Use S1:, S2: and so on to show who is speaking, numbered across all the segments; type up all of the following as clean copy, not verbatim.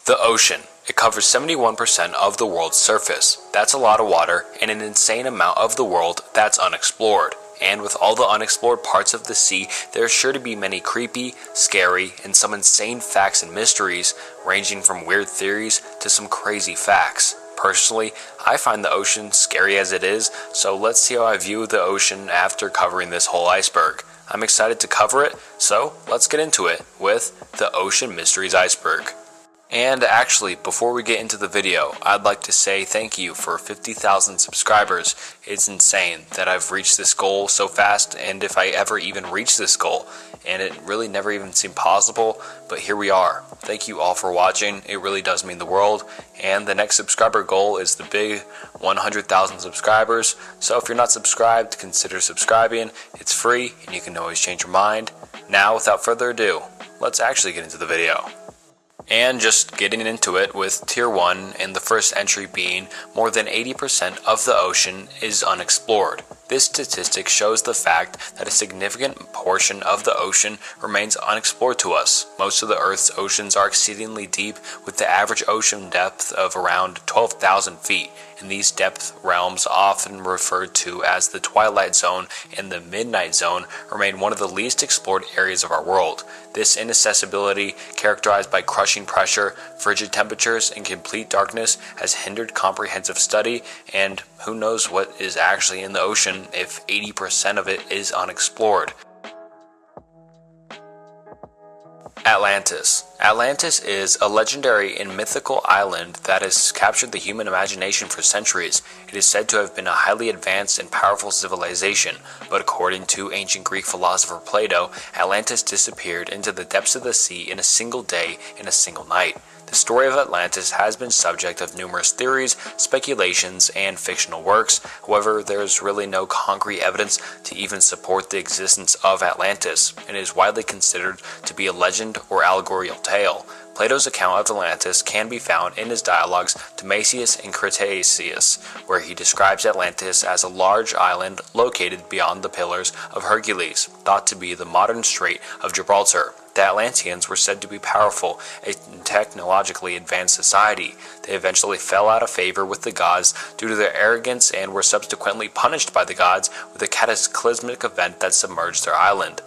S1: The ocean. It covers 71% of the world's surface. That's a lot of water and an insane amount of the world that's unexplored. And with all the unexplored parts of the sea, there are sure to be many creepy, scary, and some insane facts and mysteries, ranging from weird theories to some crazy facts. Personally, I find the ocean scary as it is, so let's see how I view the ocean after covering this whole iceberg. I'm excited to cover it, so let's get into it with the Ocean Mysteries Iceberg. And actually, before we get into the video, I'd like to say thank you for 50,000 subscribers. It's insane that I've reached this goal so fast, and if I ever even reach this goal, and it really never even seemed possible, but here we are. Thank you all for watching, it really does mean the world, and the next subscriber goal is the big 100,000 subscribers, so if you're not subscribed, consider subscribing. It's free, and you can always change your mind. Now, without further ado, let's actually get into the video. And just getting into it with Tier 1 and the first entry being more than 80% of the ocean is unexplored. This statistic shows the fact that a significant portion of the ocean remains unexplored to us. Most of the Earth's oceans are exceedingly deep, with the average ocean depth of around 12,000 feet. And these depth realms, often referred to as the Twilight Zone and the Midnight Zone, remain one of the least explored areas of our world. This inaccessibility, characterized by crushing pressure, frigid temperatures, and complete darkness, has hindered comprehensive study, and who knows what is actually in the ocean if 80% of it is unexplored. Atlantis. Atlantis is a legendary and mythical island that has captured the human imagination for centuries. It is said to have been a highly advanced and powerful civilization, but according to ancient Greek philosopher Plato, Atlantis disappeared into the depths of the sea in a single day and a single night. The story of Atlantis has been subject of numerous theories, speculations, and fictional works. However, there is really no concrete evidence to even support the existence of Atlantis, and is widely considered to be a legend or allegorical tale. Plato's account of Atlantis can be found in his dialogues Timasius and Critias, where he describes Atlantis as a large island located beyond the Pillars of Hercules, thought to be the modern Strait of Gibraltar. The Atlanteans were said to be powerful and technologically advanced society. They eventually fell out of favor with the gods due to their arrogance and were subsequently punished by the gods with a cataclysmic event that submerged their island.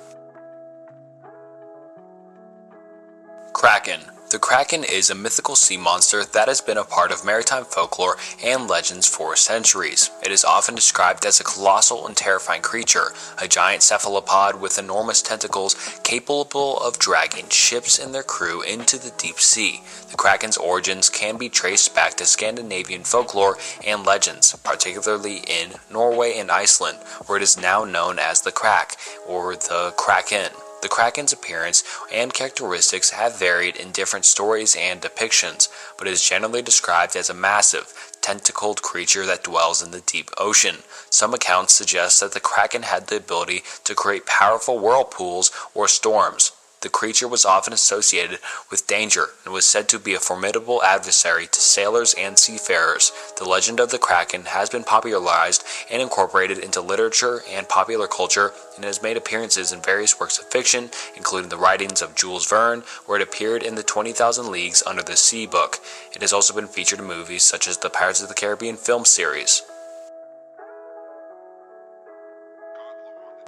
S1: Kraken. The Kraken is a mythical sea monster that has been a part of maritime folklore and legends for centuries. It is often described as a colossal and terrifying creature, a giant cephalopod with enormous tentacles capable of dragging ships and their crew into the deep sea. The Kraken's origins can be traced back to Scandinavian folklore and legends, particularly in Norway and Iceland, where it is now known as the Krak, or the Kraken. The Kraken's appearance and characteristics have varied in different stories and depictions, but is generally described as a massive, tentacled creature that dwells in the deep ocean. Some accounts suggest that the Kraken had the ability to create powerful whirlpools or storms. The creature was often associated with danger and was said to be a formidable adversary to sailors and seafarers. The legend of the Kraken has been popularized and incorporated into literature and popular culture, and has made appearances in various works of fiction, including the writings of Jules Verne, where it appeared in the 20,000 Leagues Under the Sea book. It has also been featured in movies such as the Pirates of the Caribbean film series.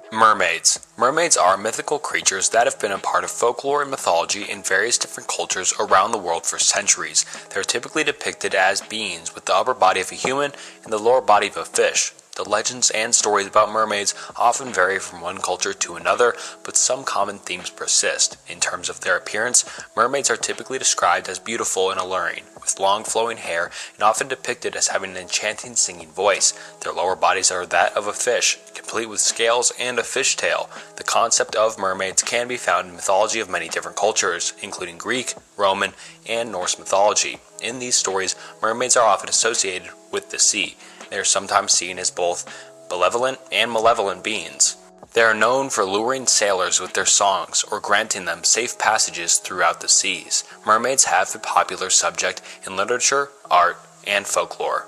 S1: Mermaids. Mermaids are mythical creatures that have been a part of folklore and mythology in various different cultures around the world for centuries. They are typically depicted as beings with the upper body of a human and the lower body of a fish. The legends and stories about mermaids often vary from one culture to another, but some common themes persist. In terms of their appearance, mermaids are typically described as beautiful and alluring, with long flowing hair and often depicted as having an enchanting singing voice. Their lower bodies are that of a fish, complete with scales and a fish tail. The concept of mermaids can be found in mythology of many different cultures, including Greek, Roman, and Norse mythology. In these stories, mermaids are often associated with the sea. They are sometimes seen as both benevolent and malevolent beings. They are known for luring sailors with their songs or granting them safe passages throughout the seas. Mermaids have been a popular subject in literature, art, and folklore.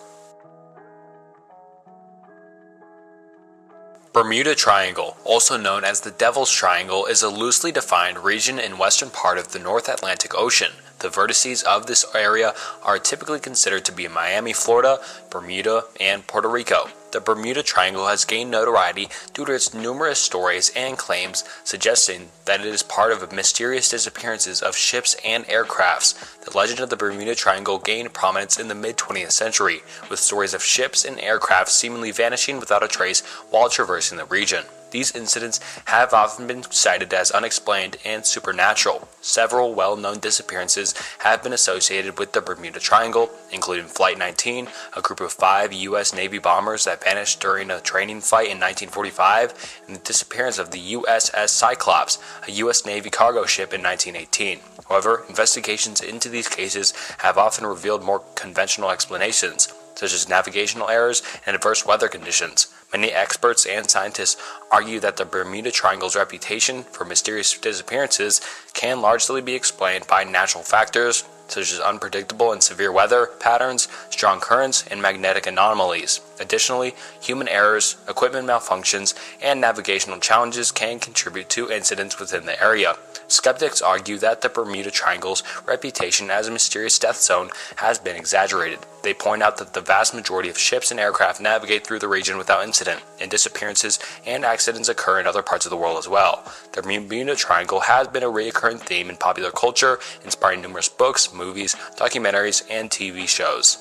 S1: Bermuda Triangle, also known as the Devil's Triangle, is a loosely defined region in western part of the North Atlantic Ocean. The vertices of this area are typically considered to be in Miami, Florida, Bermuda, and Puerto Rico. The Bermuda Triangle has gained notoriety due to its numerous stories and claims suggesting that it is part of mysterious disappearances of ships and aircrafts. The legend of the Bermuda Triangle gained prominence in the mid-20th century, with stories of ships and aircraft seemingly vanishing without a trace while traversing the region. These incidents have often been cited as unexplained and supernatural. Several well-known disappearances have been associated with the Bermuda Triangle, including Flight 19, a group of 5 U.S. Navy bombers that vanished during a training flight in 1945, and the disappearance of the USS Cyclops, a U.S. Navy cargo ship in 1918. However, investigations into these cases have often revealed more conventional explanations, such as navigational errors and adverse weather conditions. Many experts and scientists argue that the Bermuda Triangle's reputation for mysterious disappearances can largely be explained by natural factors, such as unpredictable and severe weather patterns, strong currents, and magnetic anomalies. Additionally, human errors, equipment malfunctions, and navigational challenges can contribute to incidents within the area. Skeptics argue that the Bermuda Triangle's reputation as a mysterious death zone has been exaggerated. They point out that the vast majority of ships and aircraft navigate through the region without incident, and disappearances and accidents occur in other parts of the world as well. The Bermuda Triangle has been a recurring theme in popular culture, inspiring numerous books, movies, documentaries, and TV shows.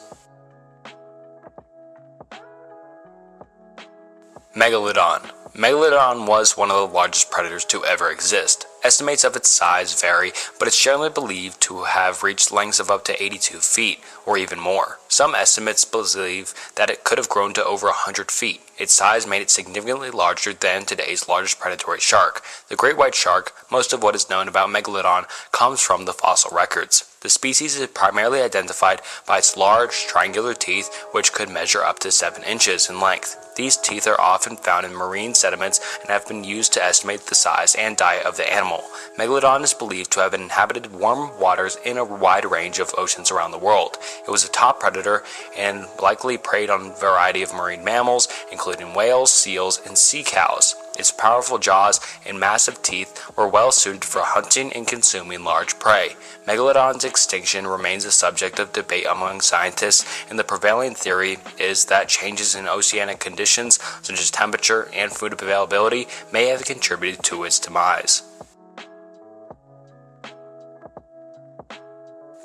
S1: Megalodon. Megalodon was one of the largest predators to ever exist. Estimates of its size vary, but it's generally believed to have reached lengths of up to 82 feet, or even more. Some estimates believe that it could have grown to over 100 feet. Its size made it significantly larger than today's largest predatory shark. The great white shark, most of what is known about Megalodon comes from the fossil records. The species is primarily identified by its large, triangular teeth, which could measure up to 7 inches in length. These teeth are often found in marine sediments and have been used to estimate the size and diet of the animal. Megalodon is believed to have inhabited warm waters in a wide range of oceans around the world. It was a top predator and likely preyed on a variety of marine mammals, including whales, seals, and sea cows. Its powerful jaws and massive teeth were well suited for hunting and consuming large prey. Megalodon's extinction remains a subject of debate among scientists, and the prevailing theory is that changes in oceanic conditions, such as temperature and food availability, may have contributed to its demise.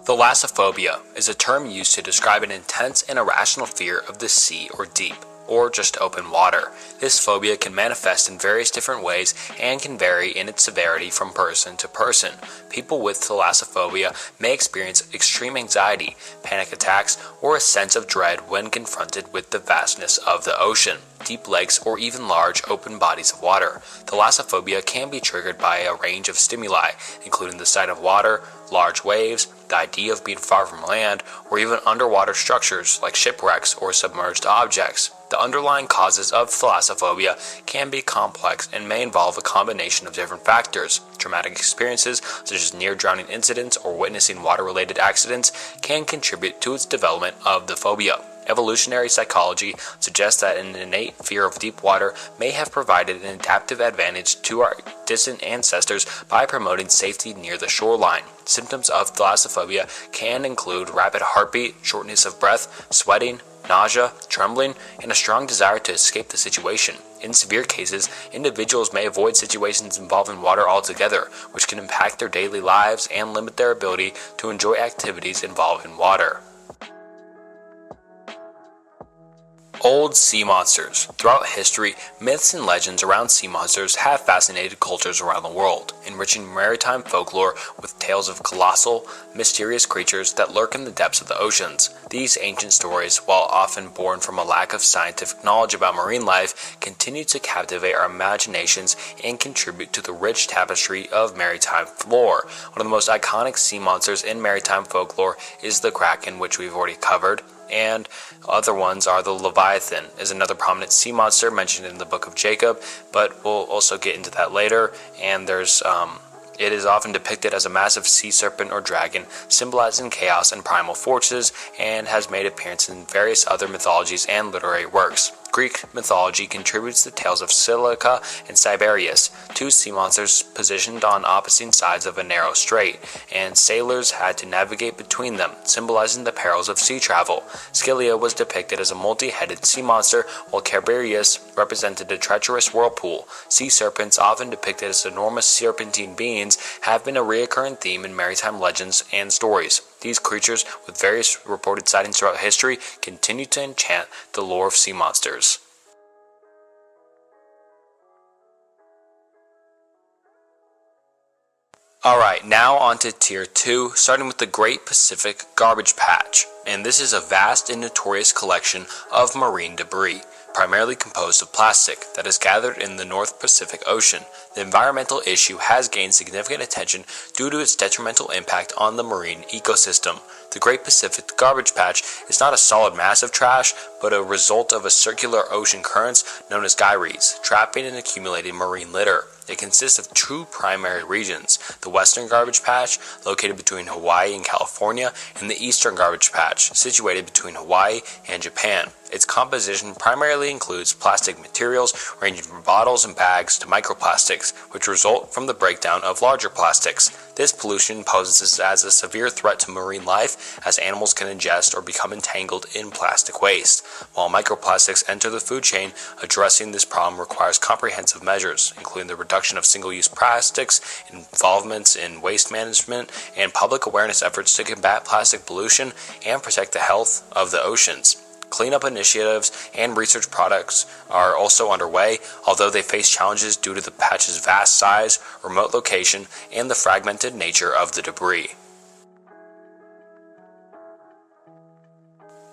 S1: Thalassophobia is a term used to describe an intense and irrational fear of the sea or deep, or just open water. This phobia can manifest in various different ways and can vary in its severity from person to person. People with thalassophobia may experience extreme anxiety, panic attacks, or a sense of dread when confronted with the vastness of the ocean, deep lakes, or even large open bodies of water. Thalassophobia can be triggered by a range of stimuli, including the sight of water, large waves, the idea of being far from land, or even underwater structures like shipwrecks or submerged objects. The underlying causes of thalassophobia can be complex and may involve a combination of different factors. Traumatic experiences, such as near-drowning incidents or witnessing water-related accidents, can contribute to its development of the phobia. Evolutionary psychology suggests that an innate fear of deep water may have provided an adaptive advantage to our distant ancestors by promoting safety near the shoreline. Symptoms of thalassophobia can include rapid heartbeat, shortness of breath, sweating, nausea, trembling, and a strong desire to escape the situation. In severe cases, individuals may avoid situations involving water altogether, which can impact their daily lives and limit their ability to enjoy activities involving water. Old sea monsters. Throughout history, myths and legends around sea monsters have fascinated cultures around the world, enriching maritime folklore with tales of colossal, mysterious creatures that lurk in the depths of the oceans. These ancient stories, while often born from a lack of scientific knowledge about marine life, continue to captivate our imaginations and contribute to the rich tapestry of maritime lore. One of the most iconic sea monsters in maritime folklore is the Kraken, which we've already covered, and other ones are the Leviathan, is another prominent sea monster mentioned in the book of Jacob, but we'll also get into that later. And it is often depicted as a massive sea serpent or dragon, symbolizing chaos and primal forces, and has made appearances in various other mythologies and literary works. Greek mythology contributes the tales of Scylla and Tiberius, two sea monsters positioned on opposite sides of a narrow strait, and sailors had to navigate between them, symbolizing the perils of sea travel. Scylla was depicted as a multi-headed sea monster, while Tiberius represented a treacherous whirlpool. Sea serpents, often depicted as enormous serpentine beings, have been a recurring theme in maritime legends and stories. These creatures, with various reported sightings throughout history, continue to enchant the lore of sea monsters. Alright, now on to Tier 2, starting with the Great Pacific Garbage Patch. And this is a vast and notorious collection of marine debris, primarily composed of plastic, that is gathered in the North Pacific Ocean. The environmental issue has gained significant attention due to its detrimental impact on the marine ecosystem. The Great Pacific Garbage Patch is not a solid mass of trash, but a result of a circular ocean currents known as gyres, trapping and accumulating marine litter. It consists of two primary regions, the Western Garbage Patch, located between Hawaii and California, and the Eastern Garbage Patch, situated between Hawaii and Japan. Its composition primarily includes plastic materials ranging from bottles and bags to microplastics, which result from the breakdown of larger plastics. This pollution poses as a severe threat to marine life, as animals can ingest or become entangled in plastic waste. While microplastics enter the food chain, addressing this problem requires comprehensive measures, including the reduction of single-use plastics, involvements in waste management, and public awareness efforts to combat plastic pollution and protect the health of the oceans. Cleanup initiatives and research projects are also underway, although they face challenges due to the patch's vast size, remote location, and the fragmented nature of the debris.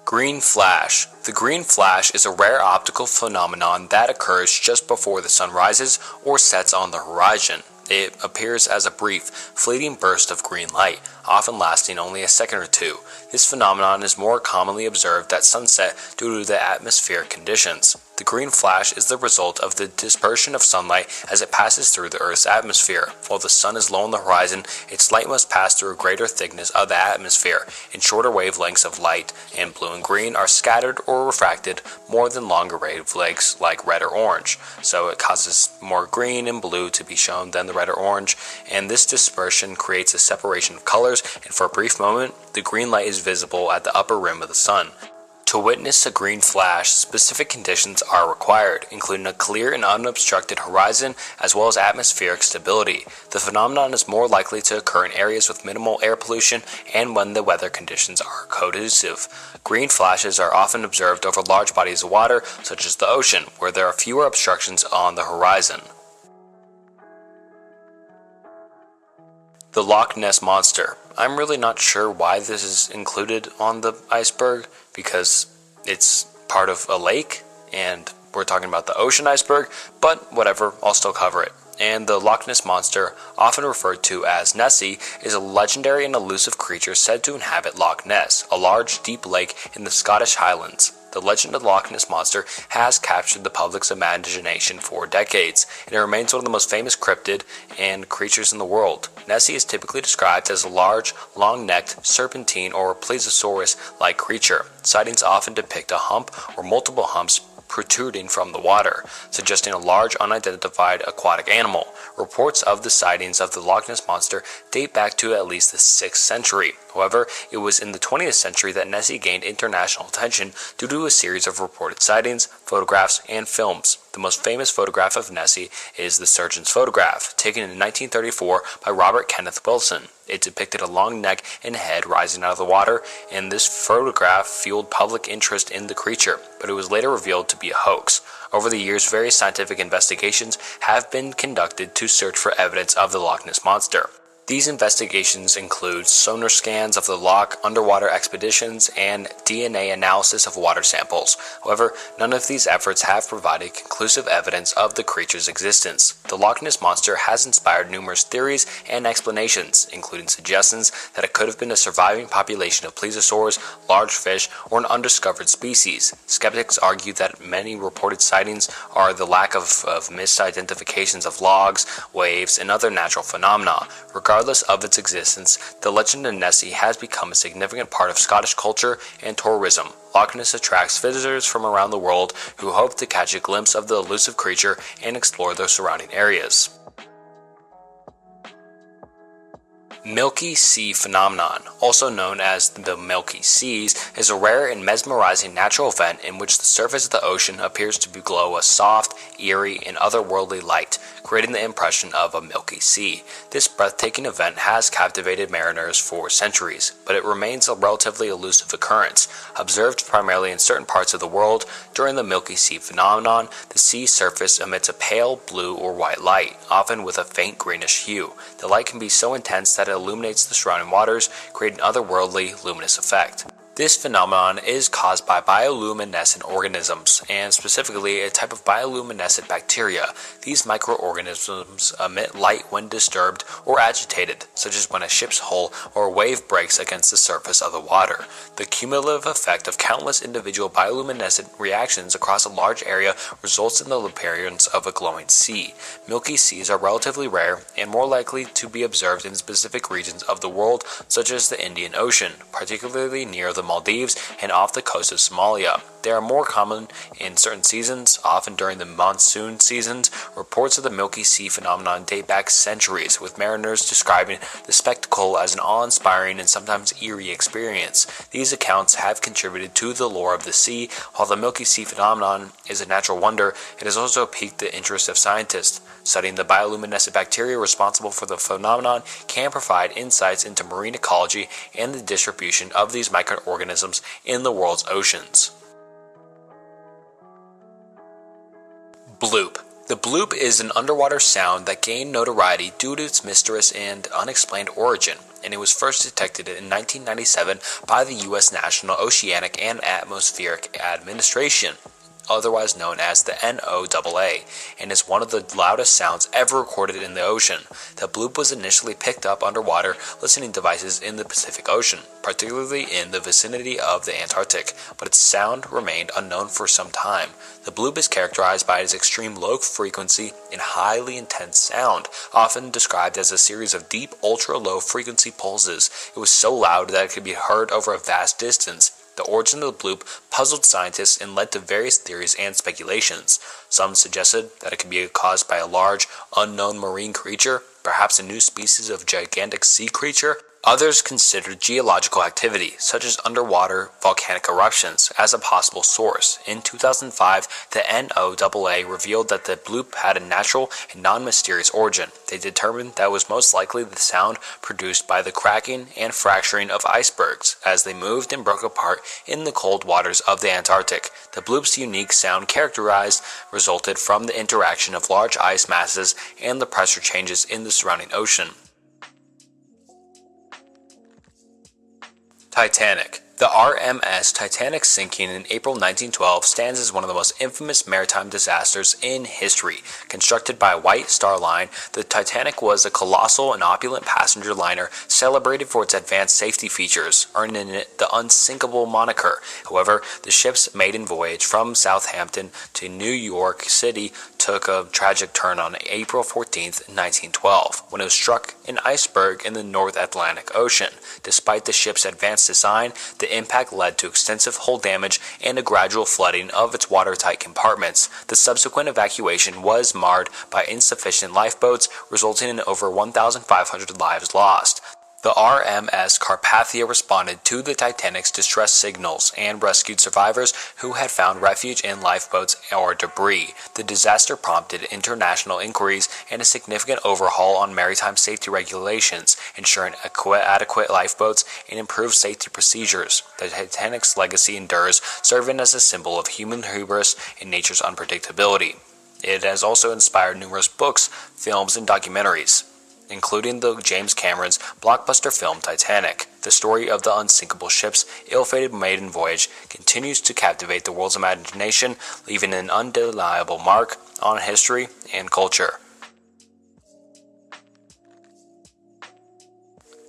S1: Green flash. The green flash is a rare optical phenomenon that occurs just before the sun rises or sets on the horizon. It appears as a brief, fleeting burst of green light, often lasting only a second or two. This phenomenon is more commonly observed at sunset due to the atmospheric conditions. The green flash is the result of the dispersion of sunlight as it passes through the Earth's atmosphere. While the sun is low on the horizon, its light must pass through a greater thickness of the atmosphere, and shorter wavelengths of light, and blue and green, are scattered or refracted more than longer wavelengths like red or orange. So it causes more green and blue to be shown than the red or orange, and this dispersion creates a separation of colors, and for a brief moment, the green light is visible at the upper rim of the sun. To witness a green flash, specific conditions are required, including a clear and unobstructed horizon as well as atmospheric stability. The phenomenon is more likely to occur in areas with minimal air pollution and when the weather conditions are conducive. Green flashes are often observed over large bodies of water, such as the ocean, where there are fewer obstructions on the horizon. The Loch Ness Monster. I'm really not sure why this is included on the iceberg, because it's part of a lake and we're talking about the ocean iceberg, but whatever, I'll still cover it. And the Loch Ness Monster, often referred to as Nessie, is a legendary and elusive creature said to inhabit Loch Ness, a large, deep lake in the Scottish Highlands. The legend of the Loch Ness Monster has captured the public's imagination for decades, and it remains one of the most famous cryptid and creatures in the world. Nessie is typically described as a large, long-necked, serpentine or plesiosaurus-like creature. Sightings often depict a hump or multiple humps protruding from the water, suggesting a large unidentified aquatic animal. Reports of the sightings of the Loch Ness Monster date back to at least the 6th century. However, it was in the 20th century that Nessie gained international attention due to a series of reported sightings, photographs, and films. The most famous photograph of Nessie is the surgeon's photograph, taken in 1934 by Robert Kenneth Wilson. It depicted a long neck and head rising out of the water, and this photograph fueled public interest in the creature, but it was later revealed to be a hoax. Over the years, various scientific investigations have been conducted to search for evidence of the Loch Ness Monster. These investigations include sonar scans of the loch, underwater expeditions, and DNA analysis of water samples. However, none of these efforts have provided conclusive evidence of the creature's existence. The Loch Ness Monster has inspired numerous theories and explanations, including suggestions that it could have been a surviving population of plesiosaurs, large fish, or an undiscovered species. Skeptics argue that many reported sightings are the lack of misidentifications of logs, waves, and other natural phenomena. Regardless Regardless of its existence, the legend of Nessie has become a significant part of Scottish culture and tourism. Loch Ness attracts visitors from around the world who hope to catch a glimpse of the elusive creature and explore the surrounding areas. Milky Sea phenomenon, also known as the Milky Seas, is a rare and mesmerizing natural event in which the surface of the ocean appears to glow a soft, eerie, and otherworldly light, creating the impression of a milky sea. This breathtaking event has captivated mariners for centuries, but it remains a relatively elusive occurrence. Observed primarily in certain parts of the world, during the Milky Sea phenomenon, the sea surface emits a pale blue or white light, often with a faint greenish hue. The light can be so intense that it illuminates the surrounding waters, creating an otherworldly, luminous effect. This phenomenon is caused by bioluminescent organisms, and specifically a type of bioluminescent bacteria. These microorganisms emit light when disturbed or agitated, such as when a ship's hull or a wave breaks against the surface of the water. The cumulative effect of countless individual bioluminescent reactions across a large area results in the appearance of a glowing sea. Milky Seas are relatively rare and more likely to be observed in specific regions of the world, such as the Indian Ocean, particularly near the Maldives and off the coast of Somalia. They are more common in certain seasons, often during the monsoon seasons. Reports of the Milky Sea phenomenon date back centuries, with mariners describing the spectacle as an awe-inspiring and sometimes eerie experience. These accounts have contributed to the lore of the sea. While the Milky Sea phenomenon is a natural wonder, it has also piqued the interest of scientists. Studying the bioluminescent bacteria responsible for the phenomenon can provide insights into marine ecology and the distribution of these microorganisms in the world's oceans. Bloop. The bloop is an underwater sound that gained notoriety due to its mysterious and unexplained origin, and it was first detected in 1997 by the U.S. National Oceanic and Atmospheric Administration, otherwise known as the NOAA, and is one of the loudest sounds ever recorded in the ocean. The bloop was initially picked up underwater listening devices in the Pacific Ocean, particularly in the vicinity of the Antarctic, but its sound remained unknown for some time. The bloop is characterized by its extreme low frequency and highly intense sound, often described as a series of deep, ultra-low frequency pulses. It was so loud that it could be heard over a vast distance. The origin of the bloop puzzled scientists and led to various theories and speculations. Some suggested that it could be caused by a large, unknown marine creature, perhaps a new species of gigantic sea creature. Others considered geological activity, such as underwater volcanic eruptions, as a possible source. In 2005, the NOAA revealed that the bloop had a natural and non-mysterious origin. They determined that it was most likely the sound produced by the cracking and fracturing of icebergs as they moved and broke apart in the cold waters of the Antarctic. The bloop's unique sound resulted from the interaction of large ice masses and the pressure changes in the surrounding ocean. Titanic. The RMS Titanic sinking in April 1912 stands as one of the most infamous maritime disasters in history. Constructed by White Star Line, the Titanic was a colossal and opulent passenger liner celebrated for its advanced safety features, earning it the unsinkable moniker. However, the ship's maiden voyage from Southampton to New York City took a tragic turn on April 14, 1912, when it was struck an iceberg in the North Atlantic Ocean. Despite the ship's advanced design, the impact led to extensive hull damage and a gradual flooding of its watertight compartments. The subsequent evacuation was marred by insufficient lifeboats, resulting in over 1,500 lives lost. The RMS Carpathia responded to the Titanic's distress signals and rescued survivors who had found refuge in lifeboats or debris. The disaster prompted international inquiries and a significant overhaul on maritime safety regulations, ensuring adequate lifeboats and improved safety procedures. The Titanic's legacy endures, serving as a symbol of human hubris and nature's unpredictability. It has also inspired numerous books, films, and documentaries, including the James Cameron's blockbuster film Titanic. The story of the unsinkable ship's ill-fated maiden voyage continues to captivate the world's imagination, leaving an undeniable mark on history and culture.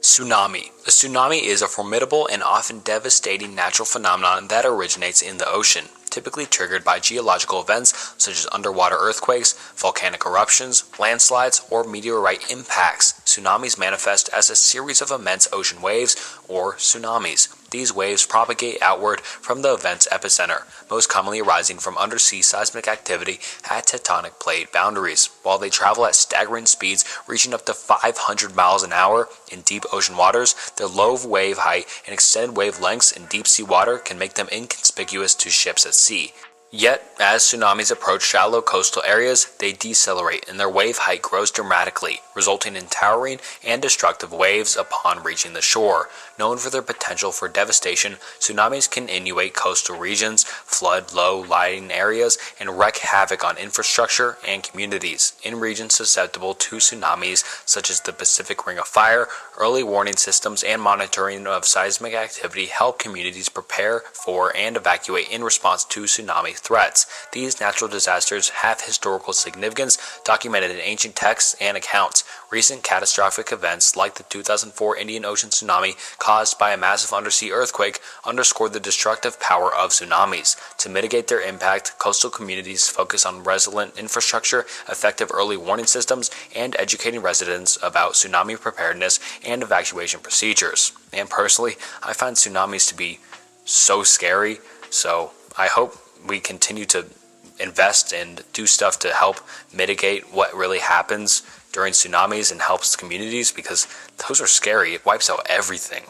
S1: Tsunami. A tsunami is a formidable and often devastating natural phenomenon that originates in the ocean. typically triggered by geological events such as underwater earthquakes, volcanic eruptions, landslides, or meteorite impacts. Tsunamis manifest as a series of immense ocean waves, or tsunamis. These waves propagate outward from the event's epicenter, most commonly arising from undersea seismic activity at tectonic plate boundaries. While they travel at staggering speeds, reaching up to 500 miles an hour in deep ocean waters, their low wave height and extended wavelengths in deep sea water can make them inconspicuous to ships at sea. Yet, as tsunamis approach shallow coastal areas, they decelerate and their wave height grows dramatically, resulting in towering and destructive waves upon reaching the shore. Known for their potential for devastation, tsunamis can inundate coastal regions, flood low-lying areas, and wreak havoc on infrastructure and communities. In regions susceptible to tsunamis, such as the Pacific Ring of Fire, early warning systems and monitoring of seismic activity help communities prepare for and evacuate in response to tsunami threats. These natural disasters have historical significance documented in ancient texts and accounts. Recent catastrophic events like the 2004 Indian Ocean tsunami caused by a massive undersea earthquake underscore the destructive power of tsunamis. To mitigate their impact, coastal communities focus on resilient infrastructure, effective early warning systems, and educating residents about tsunami preparedness and evacuation procedures. And personally, I find tsunamis to be so scary, so I hope we continue to invest and do stuff to help mitigate what really happens during tsunamis and helps communities, because those are scary. It wipes out everything.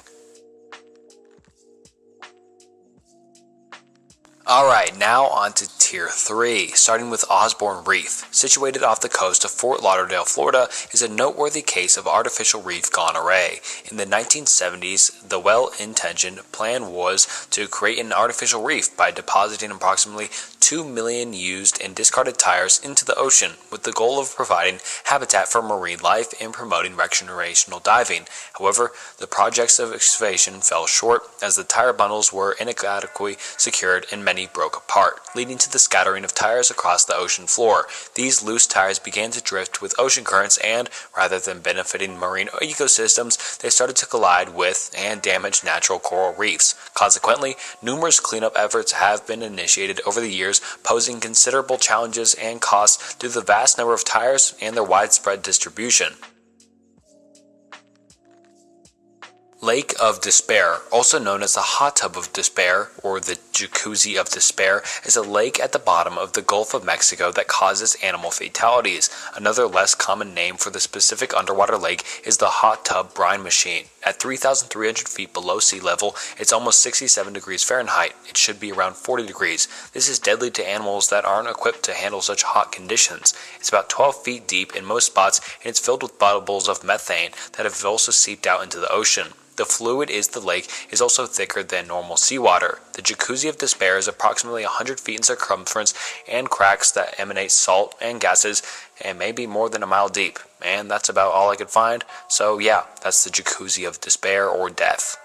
S1: Alright, now on to Tier 3, starting with Osborne Reef. Situated off the coast of Fort Lauderdale, Florida, is a noteworthy case of artificial reef gone awry. In the 1970s, the well-intentioned plan was to create an artificial reef by depositing approximately 2 million used and discarded tires into the ocean, with the goal of providing habitat for marine life and promoting recreational diving. However, the project's excavation fell short as the tire bundles were inadequately secured and many broke apart, leading to the scattering of tires across the ocean floor. These loose tires began to drift with ocean currents and, rather than benefiting marine ecosystems, they started to collide with and damage natural coral reefs. Consequently, numerous cleanup efforts have been initiated over the years, posing considerable challenges and costs due to the vast number of tires and their widespread distribution. Lake of Despair, also known as the Hot Tub of Despair or the Jacuzzi of Despair, is a lake at the bottom of the Gulf of Mexico that causes animal fatalities. Another less common name for the specific underwater lake is the Hot Tub Brine Machine. At 3,300 feet below sea level, it's almost 67 degrees Fahrenheit. It should be around 40 degrees. This is deadly to animals that aren't equipped to handle such hot conditions. It's about 12 feet deep in most spots, and it's filled with bubbles of methane that have also seeped out into the ocean. The fluid in the lake is also thicker than normal seawater. The Jacuzzi of Despair is approximately 100 feet in circumference and cracks that emanate salt and gases and may be more than a mile deep. And that's about all I could find. So yeah, that's the Jacuzzi of Despair or Death.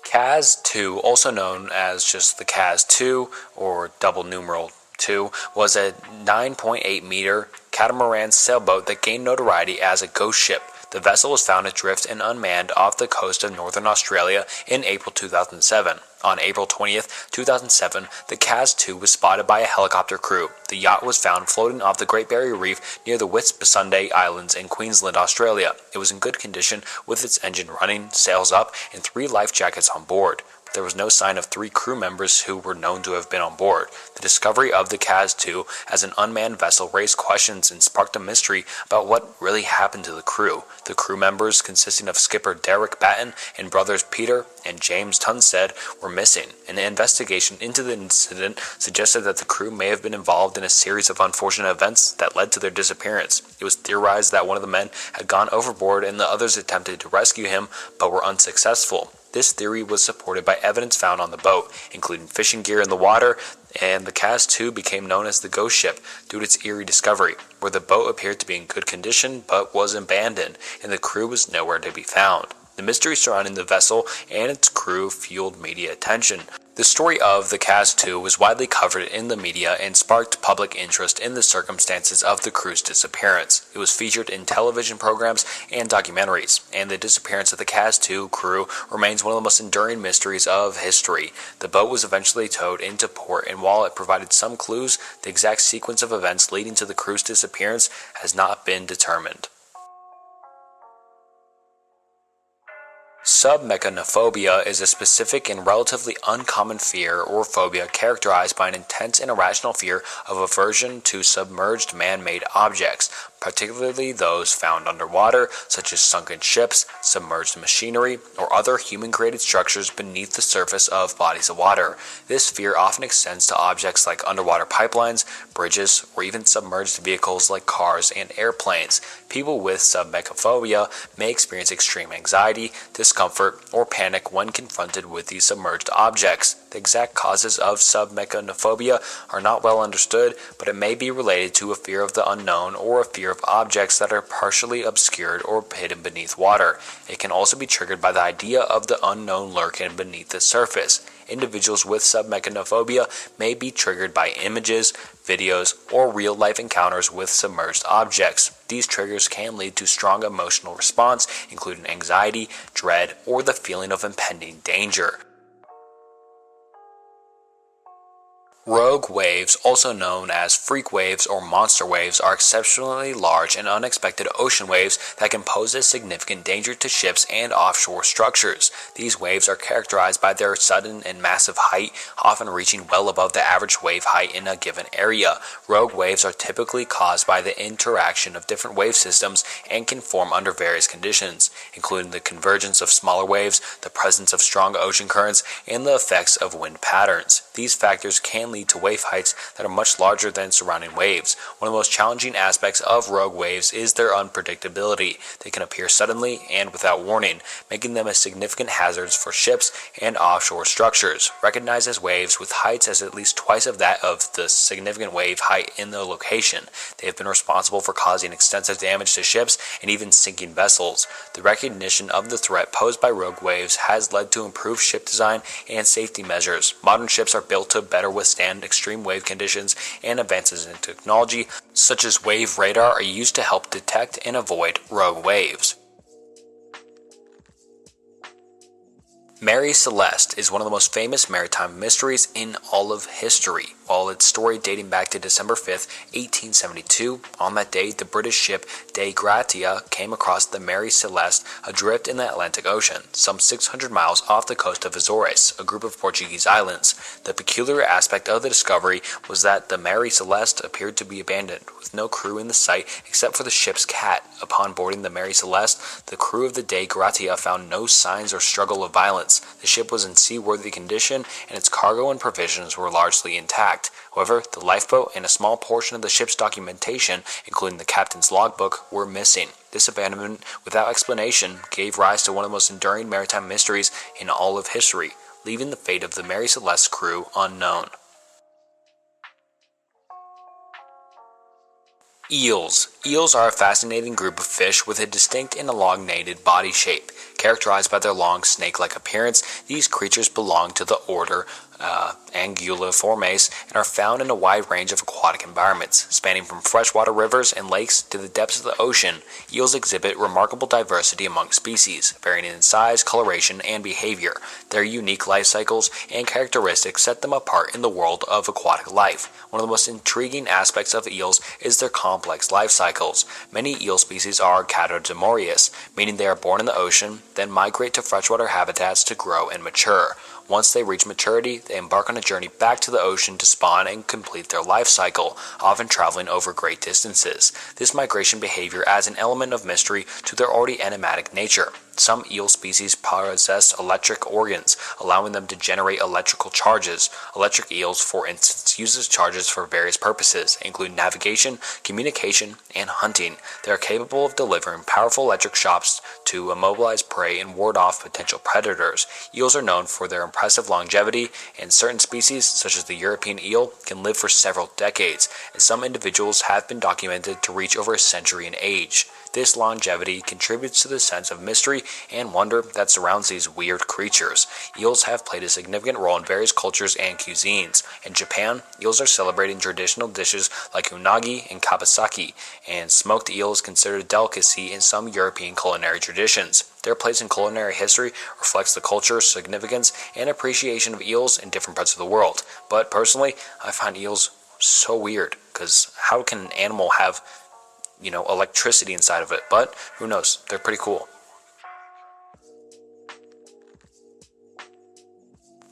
S1: CAS 2, also known as just the CAS 2 or double numeral 2, was a 9.8 meter catamaran sailboat that gained notoriety as a ghost ship. The vessel was found adrift and unmanned off the coast of northern Australia in April 2007. On April 20th, 2007, the CAS 2 was spotted by a helicopter crew. The yacht was found floating off the Great Barrier Reef near the Whitsunday Islands in Queensland, Australia. It was in good condition with its engine running, sails up, and 3 life jackets on board. There was no sign of 3 crew members who were known to have been on board. The discovery of the CAS 2 as an unmanned vessel raised questions and sparked a mystery about what really happened to the crew. The crew members, consisting of skipper Derek Batten and brothers Peter and James Tunstead, were missing. An investigation into the incident suggested that the crew may have been involved in a series of unfortunate events that led to their disappearance. It was theorized that one of the men had gone overboard and the others attempted to rescue him but were unsuccessful. This theory was supported by evidence found on the boat, including fishing gear in the water, and the CAS 2 became known as the ghost ship due to its eerie discovery, where the boat appeared to be in good condition but was abandoned, and the crew was nowhere to be found. The The mystery surrounding the vessel and its crew fueled media attention. The story of the Cas-2 was widely covered in the media and sparked public interest in the circumstances of the crew's disappearance. It was featured in television programs and documentaries, and the disappearance of the Cas-2 crew remains one of the most enduring mysteries of history. The boat was eventually towed into port, and while it provided some clues, the exact sequence of events leading to the crew's disappearance has not been determined. Submechanophobia is a specific and relatively uncommon fear or phobia characterized by an intense and irrational fear of aversion to submerged man-made objects, particularly those found underwater, such as sunken ships, submerged machinery, or other human-created structures beneath the surface of bodies of water. This fear often extends to objects like underwater pipelines, bridges, or even submerged vehicles like cars and airplanes. People with submechanophobia may experience extreme anxiety, discomfort, or panic when confronted with these submerged objects. The exact causes of submechanophobia are not well understood, but it may be related to a fear of the unknown or a fear of objects that are partially obscured or hidden beneath water. It can also be triggered by the idea of the unknown lurking beneath the surface. Individuals with submechanophobia may be triggered by images, videos, or real-life encounters with submerged objects. These triggers can lead to strong emotional response, including anxiety, dread, or the feeling of impending danger. Rogue waves, also known as freak waves or monster waves, are exceptionally large and unexpected ocean waves that can pose a significant danger to ships and offshore structures. These waves are characterized by their sudden and massive height, often reaching well above the average wave height in a given area. Rogue waves are typically caused by the interaction of different wave systems and can form under various conditions, including the convergence of smaller waves, the presence of strong ocean currents, and the effects of wind patterns. These factors can lead to wave heights that are much larger than surrounding waves. One of the most challenging aspects of rogue waves is their unpredictability. They can appear suddenly and without warning, making them a significant hazard for ships and offshore structures. Recognized as waves with heights as at least twice of that of the significant wave height in the location, they have been responsible for causing extensive damage to ships and even sinking vessels. The recognition of the threat posed by rogue waves has led to improved ship design and safety measures. Modern ships are built to better withstand extreme wave conditions, and advances in technology such as wave radar are used to help detect and avoid rogue waves. Mary Celeste is one of the most famous maritime mysteries in all of history. While its story dating back to December 5, 1872, on that day the British ship Dei Gratia came across the Mary Celeste adrift in the Atlantic Ocean, some 600 miles off the coast of Azores, a group of Portuguese islands. The peculiar aspect of the discovery was that the Mary Celeste appeared to be abandoned, with no crew in the sight except for the ship's cat. Upon boarding the Mary Celeste, the crew of the Dei Gratia found no signs or struggle of violence. The ship was in seaworthy condition, and its cargo and provisions were largely intact. However, the lifeboat and a small portion of the ship's documentation, including the captain's logbook, were missing. This abandonment, without explanation, gave rise to one of the most enduring maritime mysteries in all of history, leaving the fate of the Mary Celeste's crew unknown. Eels. Eels are a fascinating group of fish with a distinct and elongated body shape. Characterized by their long snake-like appearance, these creatures belong to the order Anguilliformes and are found in a wide range of aquatic environments, spanning from freshwater rivers and lakes to the depths of the ocean. Eels exhibit remarkable diversity among species, varying in size, coloration, and behavior. Their unique life cycles and characteristics set them apart in the world of aquatic life. One of the most intriguing aspects of eels is their complex life cycles. Many eel species are catamorphous, meaning they are born in the ocean, then migrate to freshwater habitats to grow and mature. Once they reach maturity, they embark on a journey back to the ocean to spawn and complete their life cycle, often traveling over great distances. This migration behavior adds an element of mystery to their already enigmatic nature. Some eel species possess electric organs, allowing them to generate electrical charges. Electric eels, for instance, use charges for various purposes, including navigation, communication, and hunting. They are capable of delivering powerful electric shocks to immobilize prey and ward off potential predators. Eels are known for their impressive longevity, and certain species, such as the European eel, can live for several decades, and some individuals have been documented to reach over a century in age. This longevity contributes to the sense of mystery and wonder that surrounds these weird creatures. Eels have played a significant role in various cultures and cuisines. In Japan, eels are celebrated in traditional dishes like unagi and kabasaki, and smoked eel is considered a delicacy in some European culinary traditions. Their place in culinary history reflects the culture, significance, and appreciation of eels in different parts of the world. But personally, I find eels so weird, because how can an animal have electricity inside of it? But who knows? They're pretty cool.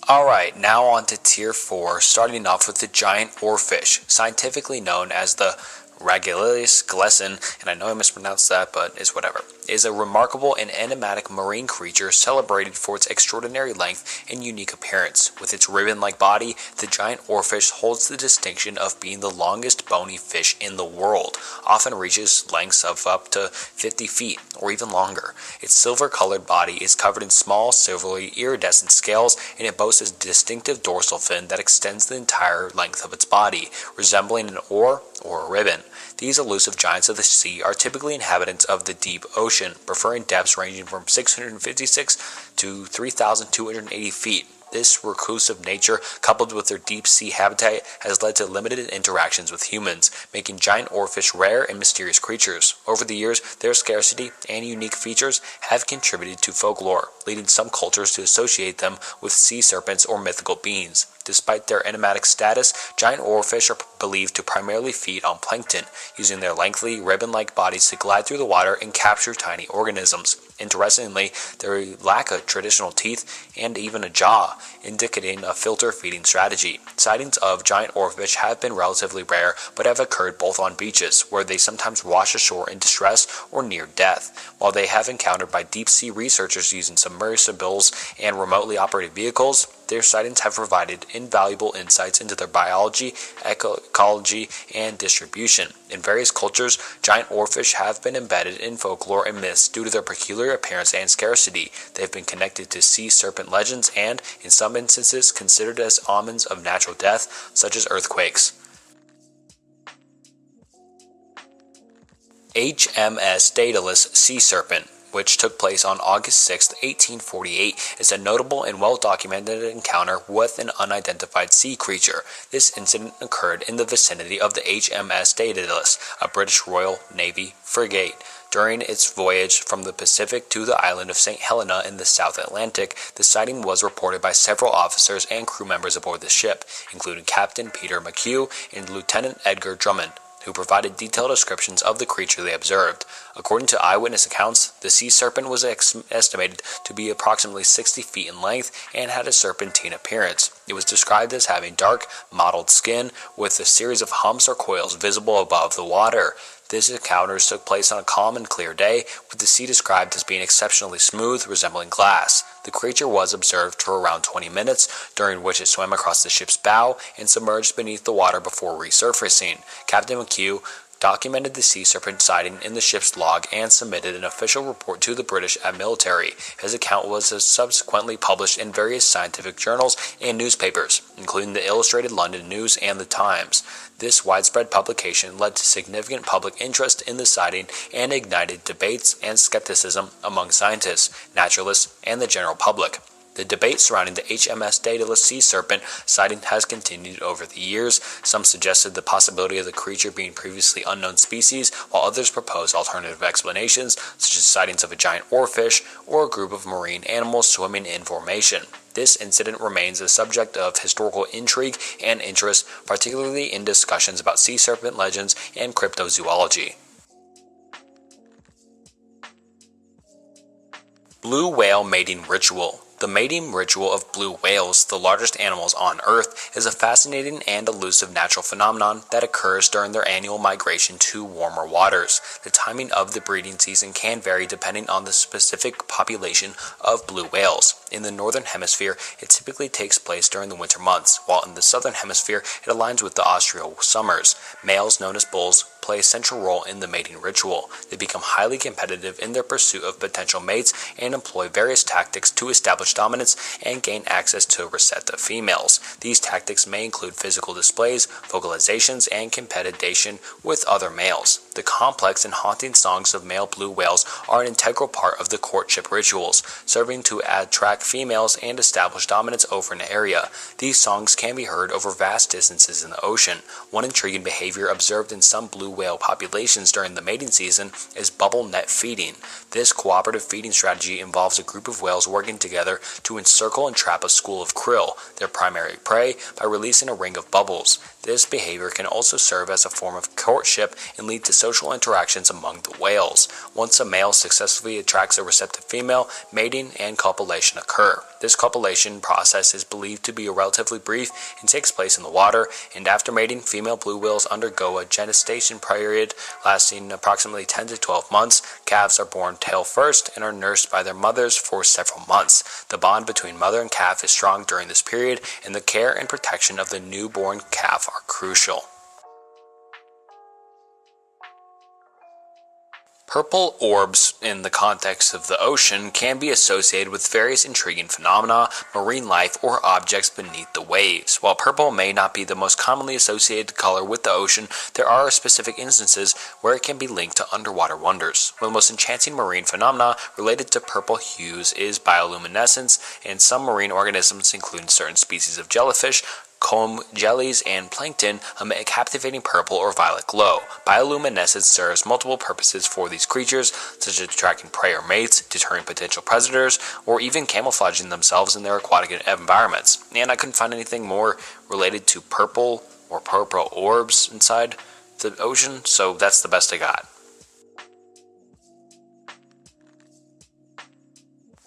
S1: Alright, now on to tier 4, starting off with the giant oarfish, scientifically known as the Ragulius glesson, and I know I mispronounced that, but it's whatever, is a remarkable and enigmatic marine creature celebrated for its extraordinary length and unique appearance. With its ribbon-like body, the giant oarfish holds the distinction of being the longest bony fish in the world, often reaches lengths of up to 50 feet, or even longer. Its silver-colored body is covered in small, silvery, iridescent scales, and it boasts a distinctive dorsal fin that extends the entire length of its body, resembling an oar or a ribbon. These elusive giants of the sea are typically inhabitants of the deep ocean, preferring depths ranging from 656 to 3,280 feet. This reclusive nature, coupled with their deep-sea habitat, has led to limited interactions with humans, making giant oarfish rare and mysterious creatures. Over the years, their scarcity and unique features have contributed to folklore, leading some cultures to associate them with sea serpents or mythical beings. Despite their enigmatic status, giant oarfish are believed to primarily feed on plankton, using their lengthy, ribbon-like bodies to glide through the water and capture tiny organisms. Interestingly, they lack a traditional teeth and even a jaw, indicating a filter feeding strategy. Sightings of giant oarfish have been relatively rare, but have occurred both on beaches, where they sometimes wash ashore in distress or near death. While they have encountered by deep-sea researchers using submersibles and remotely operated vehicles, their sightings have provided invaluable insights into their biology, ecology, and distribution. In various cultures, giant oarfish have been embedded in folklore and myths due to their peculiar appearance and scarcity. They have been connected to sea serpent legends and, in some instances, considered as omens of natural death, such as earthquakes. HMS Daedalus Sea Serpent, which took place on August 6, 1848, is a notable and well-documented encounter with an unidentified sea creature. This incident occurred in the vicinity of the HMS Daedalus, a British Royal Navy frigate. During its voyage from the Pacific to the island of St. Helena in the South Atlantic, the sighting was reported by several officers and crew members aboard the ship, including Captain Peter McHugh and Lieutenant Edgar Drummond, who provided detailed descriptions of the creature they observed. According to eyewitness accounts, the sea serpent was estimated to be approximately 60 feet in length and had a serpentine appearance. It was described as having dark, mottled skin with a series of humps or coils visible above the water. This encounter took place on a calm and clear day, with the sea described as being exceptionally smooth, resembling glass. The creature was observed for around 20 minutes, during which it swam across the ship's bow and submerged beneath the water before resurfacing. Captain McHugh documented the sea serpent sighting in the ship's log and submitted an official report to the British military. His account was subsequently published in various scientific journals and newspapers, including the Illustrated London News and the Times. This widespread publication led to significant public interest in the sighting and ignited debates and skepticism among scientists, naturalists, and the general public. The debate surrounding the HMS Daedalus sea serpent sighting has continued over the years. Some suggested the possibility of the creature being previously unknown species, while others proposed alternative explanations, such as sightings of a giant oarfish or a group of marine animals swimming in formation. This incident remains a subject of historical intrigue and interest, particularly in discussions about sea serpent legends and cryptozoology. Blue whale mating ritual. The mating ritual of blue whales, the largest animals on Earth, is a fascinating and elusive natural phenomenon that occurs during their annual migration to warmer waters. The timing of the breeding season can vary depending on the specific population of blue whales. In the northern hemisphere, it typically takes place during the winter months, while in the southern hemisphere, it aligns with the austral summers. Males, known as bulls, play a central role in the mating ritual. They become highly competitive in their pursuit of potential mates and employ various tactics to establish dominance and gain access to receptive females. These tactics may include physical displays, vocalizations, and competition with other males. The the complex and haunting songs of male blue whales are an integral part of the courtship rituals, serving to attract females and establish dominance over an area. These songs can be heard over vast distances in the ocean. One intriguing behavior observed in some blue whale populations during the mating season is bubble net feeding. This cooperative feeding strategy involves a group of whales working together to encircle and trap a school of krill, their primary prey, by releasing a ring of bubbles. This behavior can also serve as a form of courtship and lead to social interactions among the whales. Once a male successfully attracts a receptive female, mating and copulation occur. This copulation process is believed to be relatively brief and takes place in the water, and after mating, female blue whales undergo a gestation period lasting approximately 10 to 12 months. Calves are born tail first and are nursed by their mothers for several months. The bond between mother and calf is strong during this period, and the care and protection of the newborn calf are crucial. Purple orbs in the context of the ocean can be associated with various intriguing phenomena, marine life, or objects beneath the waves. While purple may not be the most commonly associated color with the ocean, there are specific instances where it can be linked to underwater wonders. One of the most enchanting marine phenomena related to purple hues is bioluminescence, and some marine organisms, including certain species of jellyfish, comb jellies, and plankton, emit a captivating purple or violet glow. Bioluminescence serves multiple purposes for these creatures, such as attracting prey or mates, deterring potential predators, or even camouflaging themselves in their aquatic environments. And I couldn't find anything more related to purple or purple orbs inside the ocean, so that's the best I got.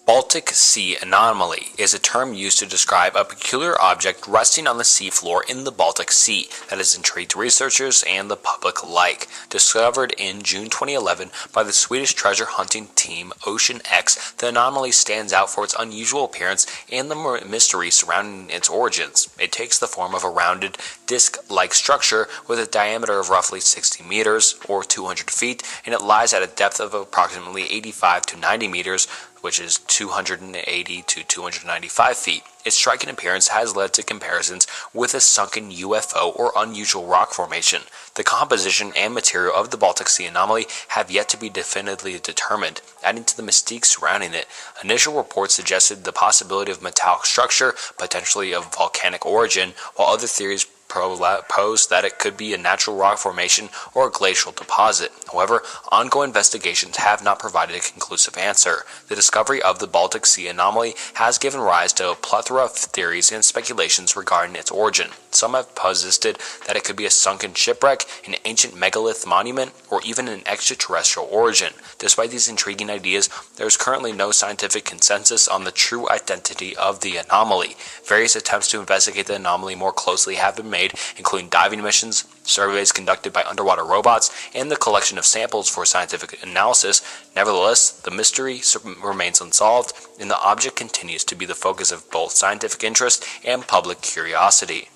S1: Baltic Sea anomaly is a term used to describe a peculiar object resting on the seafloor in the Baltic Sea that has intrigued researchers and the public alike. Discovered in June 2011 by the Swedish treasure hunting team Ocean X, the anomaly stands out for its unusual appearance and the mystery surrounding its origins. It takes the form of a rounded, disc-like structure with a diameter of roughly 60 meters or 200 feet, and it lies at a depth of approximately 85 to 90 meters, which is 280 to 295 feet. Its striking appearance has led to comparisons with a sunken UFO or unusual rock formation. The composition and material of the Baltic Sea anomaly have yet to be definitively determined, adding to the mystique surrounding it. Initial reports suggested the possibility of metallic structure, potentially of volcanic origin, while other theories proposed that it could be a natural rock formation or a glacial deposit. However, ongoing investigations have not provided a conclusive answer. The discovery of the Baltic Sea anomaly has given rise to a plethora of theories and speculations regarding its origin. Some have posited that it could be a sunken shipwreck, an ancient megalith monument, or even an extraterrestrial origin. Despite these intriguing ideas, there is currently no scientific consensus on the true identity of the anomaly. Various attempts to investigate the anomaly more closely have been made, including diving missions, surveys conducted by underwater robots, and the collection of samples for scientific analysis. Nevertheless, the mystery remains unsolved, and the object continues to be the focus of both scientific interest and public curiosity.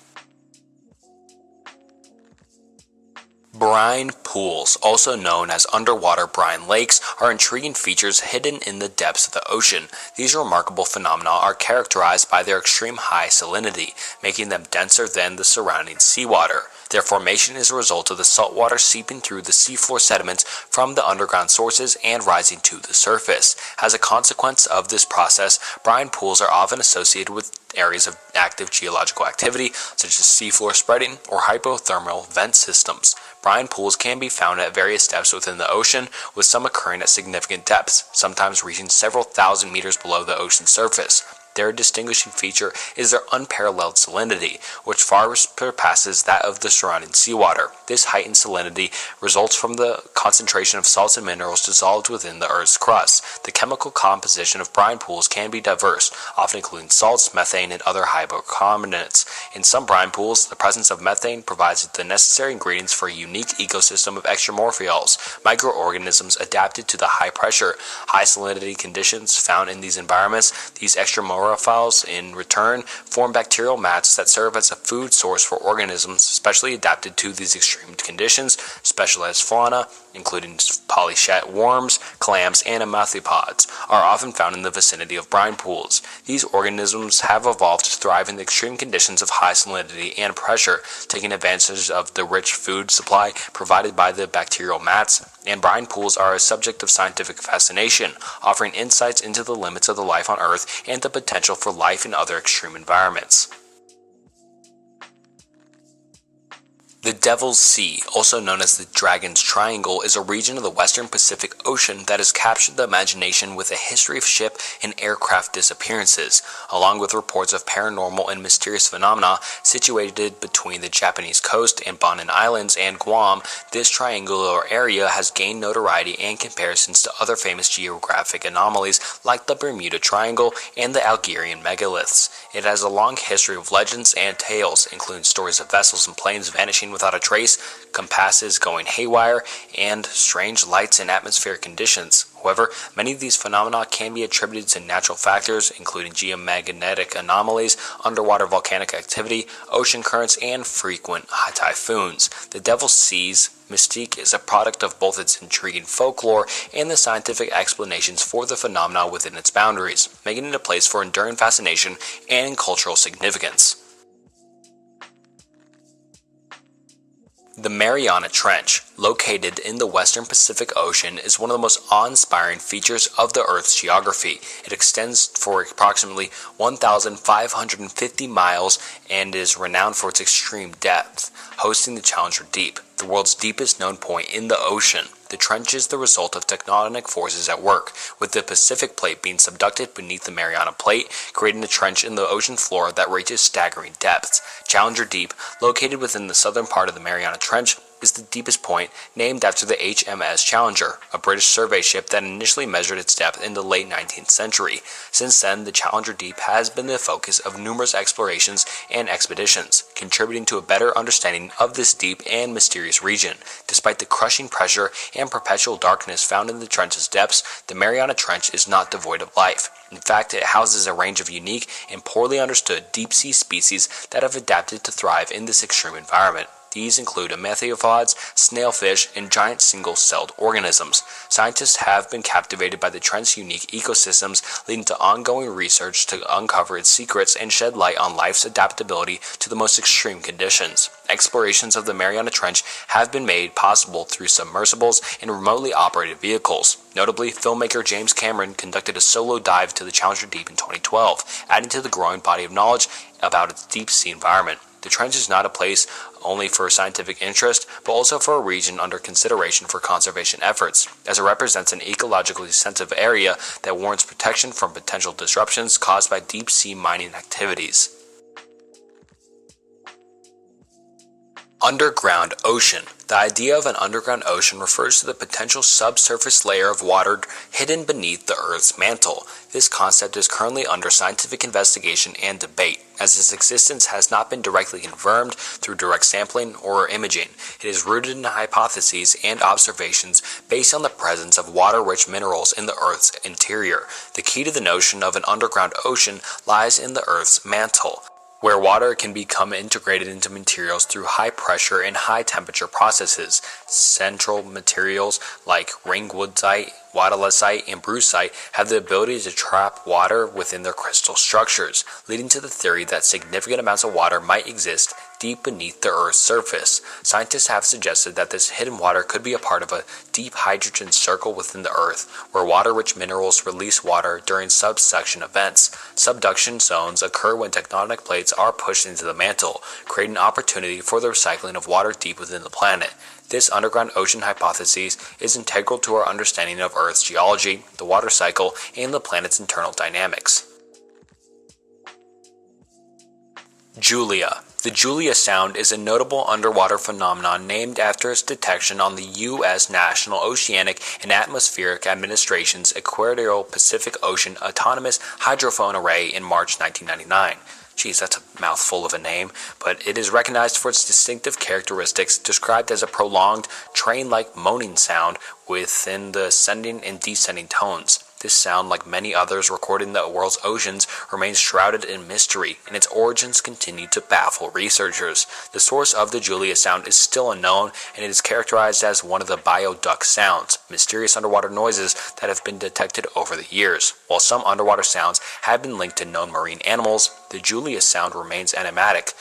S1: Brine pools, also known as underwater brine lakes, are intriguing features hidden in the depths of the ocean. These remarkable phenomena are characterized by their extreme high salinity, making them denser than the surrounding seawater. Their formation is a result of the salt water seeping through the seafloor sediments from the underground sources and rising to the surface. As a consequence of this process, brine pools are often associated with areas of active geological activity, such as seafloor spreading or hydrothermal vent systems. Brine pools can be found at various depths within the ocean, with some occurring at significant depths, sometimes reaching several thousand meters below the ocean's surface. Their distinguishing feature is their unparalleled salinity, which far surpasses that of the surrounding seawater. This heightened salinity results from the concentration of salts and minerals dissolved within the Earth's crust. The chemical composition of brine pools can be diverse, often including salts, methane, and other hydrocarbons. In some brine pools, the presence of methane provides the necessary ingredients for a unique ecosystem of extremorphioles, microorganisms adapted to the high pressure, high salinity conditions found in these environments. These extremorphioles in return form bacterial mats that serve as a food source for organisms specially adapted to these extreme extreme conditions. Specialized fauna, including polychaete worms, clams, and amphipods, are often found in the vicinity of brine pools. These organisms have evolved to thrive in the extreme conditions of high salinity and pressure, taking advantage of the rich food supply provided by the bacterial mats, and brine pools are a subject of scientific fascination, offering insights into the limits of the life on Earth and the potential for life in other extreme environments. The Devil's Sea, also known as the Dragon's Triangle, is a region of the western Pacific Ocean that has captured the imagination with a history of ship and aircraft disappearances, along with reports of paranormal and mysterious phenomena. Situated between the Japanese coast and Bonin Islands and Guam, this triangular area has gained notoriety and comparisons to other famous geographic anomalies like the Bermuda Triangle and the Algerian megaliths. It has a long history of legends and tales, including stories of vessels and planes vanishing without a trace, compasses going haywire, and strange lights and atmospheric conditions. However, many of these phenomena can be attributed to natural factors, including geomagnetic anomalies, underwater volcanic activity, ocean currents, and frequent typhoons. The Devil's Sea's mystique is a product of both its intriguing folklore and the scientific explanations for the phenomena within its boundaries, making it a place for enduring fascination and cultural significance. The Mariana Trench, located in the western Pacific Ocean, is one of the most awe-inspiring features of the Earth's geography. It extends for approximately 1,550 miles and is renowned for its extreme depth, hosting the Challenger Deep, the world's deepest known point in the ocean. The trench is the result of tectonic forces at work, with the Pacific Plate being subducted beneath the Mariana Plate, creating a trench in the ocean floor that reaches staggering depths. Challenger Deep, located within the southern part of the Mariana Trench, is the deepest point, named after the HMS Challenger, a British survey ship that initially measured its depth in the late 19th century. Since then, the Challenger Deep has been the focus of numerous explorations and expeditions, contributing to a better understanding of this deep and mysterious region. Despite the crushing pressure and perpetual darkness found in the trench's depths, the Mariana Trench is not devoid of life. In fact, it houses a range of unique and poorly understood deep-sea species that have adapted to thrive in this extreme environment. These include amphipods, snailfish, and giant single-celled organisms. Scientists have been captivated by the trench's unique ecosystems, leading to ongoing research to uncover its secrets and shed light on life's adaptability to the most extreme conditions. Explorations of the Mariana Trench have been made possible through submersibles and remotely operated vehicles. Notably, filmmaker James Cameron conducted a solo dive to the Challenger Deep in 2012, adding to the growing body of knowledge about its deep-sea environment. The trench is not a place only for scientific interest, but also for a region under consideration for conservation efforts, as it represents an ecologically sensitive area that warrants protection from potential disruptions caused by deep-sea mining activities. Underground ocean. The idea of an underground ocean refers to the potential subsurface layer of water hidden beneath the Earth's mantle. This concept is currently under scientific investigation and debate, as its existence has not been directly confirmed through direct sampling or imaging. It is rooted in hypotheses and observations based on the presence of water-rich minerals in the Earth's interior. The key to the notion of an underground ocean lies in the Earth's mantle, where water can become integrated into materials through high pressure and high temperature processes. Central materials like ringwoodite, wattleite, and brucite have the ability to trap water within their crystal structures, leading to the theory that significant amounts of water might exist deep beneath the Earth's surface. Scientists have suggested that this hidden water could be a part of a deep hydrogen circle within the Earth, where water-rich minerals release water during subsuction events. Subduction zones occur when tectonic plates are pushed into the mantle, creating an opportunity for the recycling of water deep within the planet. This underground ocean hypothesis is integral to our understanding of Earth's geology, the water cycle, and the planet's internal dynamics. Julia. The Julia Sound is a notable underwater phenomenon named after its detection on the U.S. National Oceanic and Atmospheric Administration's Equatorial Pacific Ocean Autonomous Hydrophone Array in March 1999. Geez, that's a mouthful of a name, but it is recognized for its distinctive characteristics, described as a prolonged, train-like moaning sound within the ascending and descending tones. This sound, like many others recorded in the world's oceans, remains shrouded in mystery, and its origins continue to baffle researchers. The source of the Julia sound is still unknown, and it is characterized as one of the bioduct sounds, mysterious underwater noises that have been detected over the years. While some underwater sounds have been linked to known marine animals, the Julia sound remains enigmatic.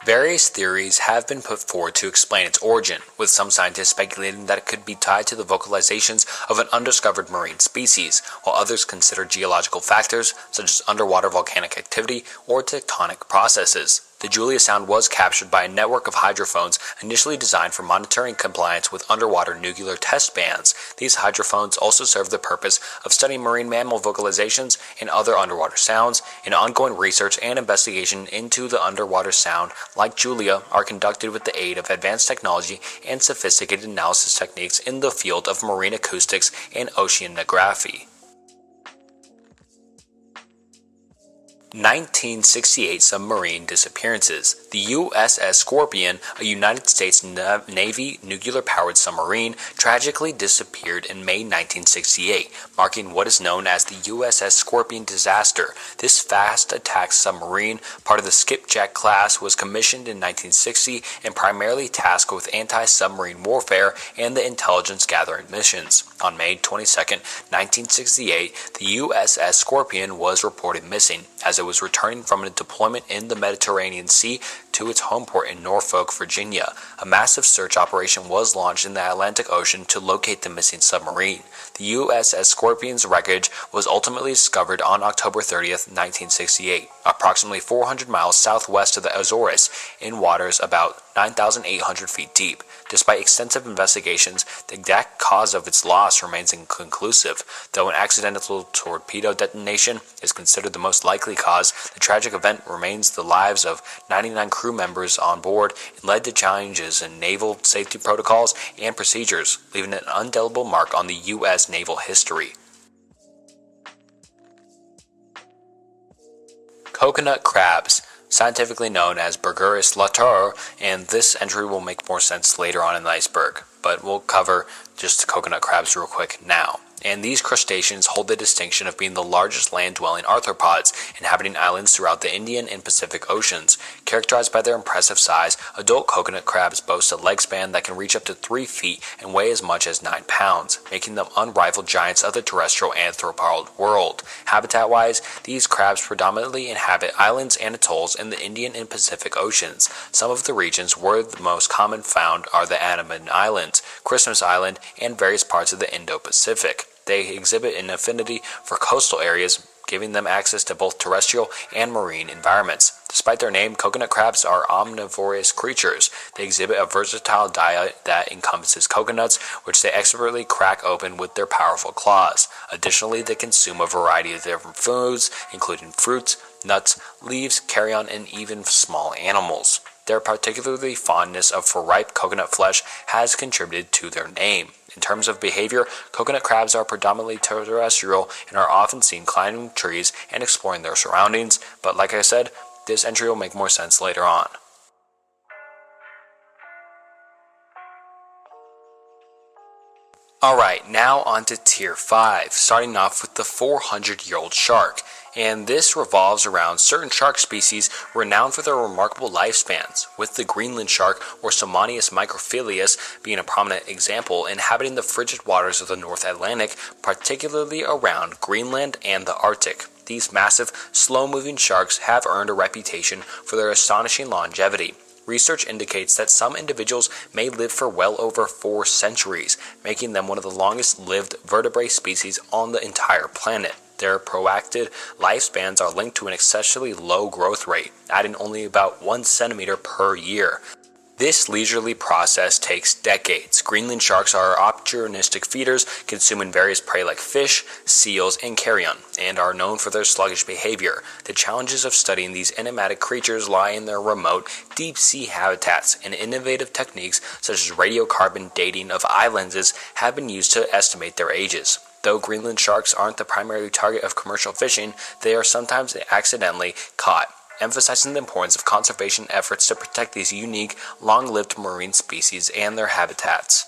S1: Various theories have been put forward to explain its origin, with some scientists speculating that it could be tied to the vocalizations of an undiscovered marine species, while others consider geological factors such as underwater volcanic activity or tectonic processes. The Julia sound was captured by a network of hydrophones initially designed for monitoring compliance with underwater nuclear test bans. These hydrophones also serve the purpose of studying marine mammal vocalizations and other underwater sounds, and ongoing research and investigation into the underwater sound, like Julia, are conducted with the aid of advanced technology and sophisticated analysis techniques in the field of marine acoustics and oceanography. 1968 submarine disappearances. The USS Scorpion, a United States Navy nuclear-powered submarine, tragically disappeared in May 1968, marking what is known as the USS Scorpion disaster. This fast-attack submarine, part of the Skipjack class, was commissioned in 1960 and primarily tasked with anti-submarine warfare and the intelligence-gathering missions. On May 22, 1968, the USS Scorpion was reported missing, as it was returning from a deployment in the Mediterranean Sea to its home port in Norfolk, Virginia. A massive search operation was launched in the Atlantic Ocean to locate the missing submarine. The USS Scorpion's wreckage was ultimately discovered on October 30, 1968, approximately 400 miles southwest of the Azores, in waters about 9,800 feet deep. Despite extensive investigations, the exact cause of its loss remains inconclusive. Though an accidental torpedo detonation is considered the most likely cause, the tragic event remains the lives of 99 crew members on board and led to changes in naval safety protocols and procedures, leaving an indelible mark on the U.S. naval history. Coconut crabs, scientifically known as Bergerus latur, and this entry will make more sense later on in the iceberg, but we'll cover just the coconut crabs real quick now. And these crustaceans hold the distinction of being the largest land-dwelling arthropods, inhabiting islands throughout the Indian and Pacific Oceans. Characterized by their impressive size, adult coconut crabs boast a leg span that can reach up to 3 feet and weigh as much as 9 pounds, making them unrivaled giants of the terrestrial anthropod world. Habitat-wise, these crabs predominantly inhabit islands and atolls in the Indian and Pacific Oceans. Some of the regions where the most common found are the Andaman Islands, Christmas Island, and various parts of the Indo-Pacific. They exhibit an affinity for coastal areas, giving them access to both terrestrial and marine environments. Despite their name, coconut crabs are omnivorous creatures. They exhibit a versatile diet that encompasses coconuts, which they expertly crack open with their powerful claws. Additionally, they consume a variety of different foods, including fruits, nuts, leaves, carrion, and even small animals. Their particularly fondness for ripe coconut flesh has contributed to their name. In terms of behavior, coconut crabs are predominantly terrestrial and are often seen climbing trees and exploring their surroundings, but like I said, this entry will make more sense later on. Alright, now on to Tier 5, starting off with the 400-year-old shark. And this revolves around certain shark species renowned for their remarkable lifespans, with the Greenland shark, or Somnius microphilius, being a prominent example, inhabiting the frigid waters of the North Atlantic, particularly around Greenland and the Arctic. These massive, slow-moving sharks have earned a reputation for their astonishing longevity. Research indicates that some individuals may live for well over 4 centuries, making them one of the longest-lived vertebrate species on the entire planet. Their protracted lifespans are linked to an excessively low growth rate, adding only about 1 centimeter per year. This leisurely process takes decades. Greenland sharks are opportunistic feeders, consuming various prey like fish, seals, and carrion, and are known for their sluggish behavior. The challenges of studying these enigmatic creatures lie in their remote, deep-sea habitats, and innovative techniques such as radiocarbon dating of eye lenses have been used to estimate their ages. Though Greenland sharks aren't the primary target of commercial fishing, they are sometimes accidentally caught, emphasizing the importance of conservation efforts to protect these unique, long-lived marine species and their habitats.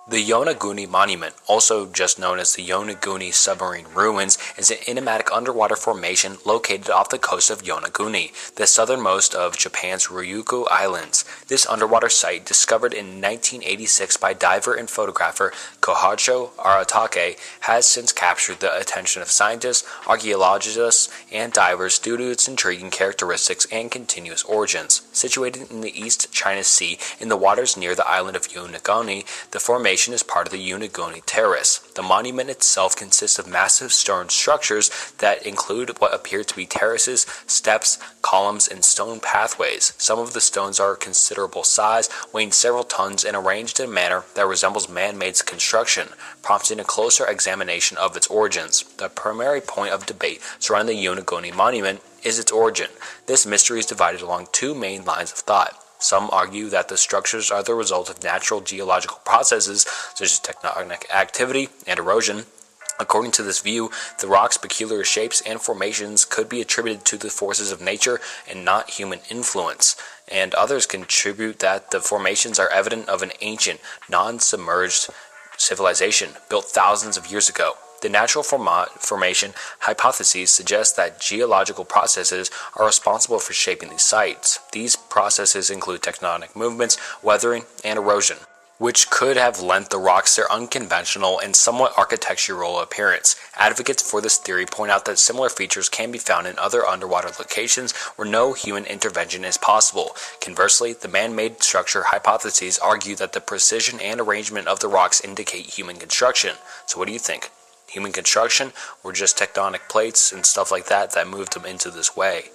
S1: The Yonaguni Monument, also just known as the Yonaguni Submarine Ruins, is an enigmatic underwater formation located off the coast of Yonaguni, the southernmost of Japan's Ryukyu Islands. This underwater site, discovered in 1986 by diver and photographer Kohacho Aratake, has since captured the attention of scientists, archaeologists, and divers due to its intriguing characteristics and continuous origins. Situated in the East China Sea in the waters near the island of Yonaguni, the formation is part of the Yonaguni Terrace. The monument itself consists of massive stone structures that include what appear to be terraces, steps, columns, and stone pathways. Some of the stones are considerable size, weighing several tons, and arranged in a manner that resembles man-made construction, prompting a closer examination of its origins. The primary point of debate surrounding the Yonaguni Monument is its origin. This mystery is divided along two main lines of thought. Some argue that the structures are the result of natural geological processes such as tectonic activity and erosion. According to this view, the rock's peculiar shapes and formations could be attributed to the forces of nature and not human influence. And others contribute that the formations are evident of an ancient, non-submerged civilization built thousands of years ago. The natural formation hypotheses suggest that geological processes are responsible for shaping these sites. These processes include tectonic movements, weathering, and erosion, which could have lent the rocks their unconventional and somewhat architectural appearance. Advocates for this theory point out that similar features can be found in other underwater locations where no human intervention is possible. Conversely, the man-made structure hypotheses argue that the precision and arrangement of the rocks indicate human construction. So what do you think? Human construction, or just tectonic plates and stuff like that moved them into this way?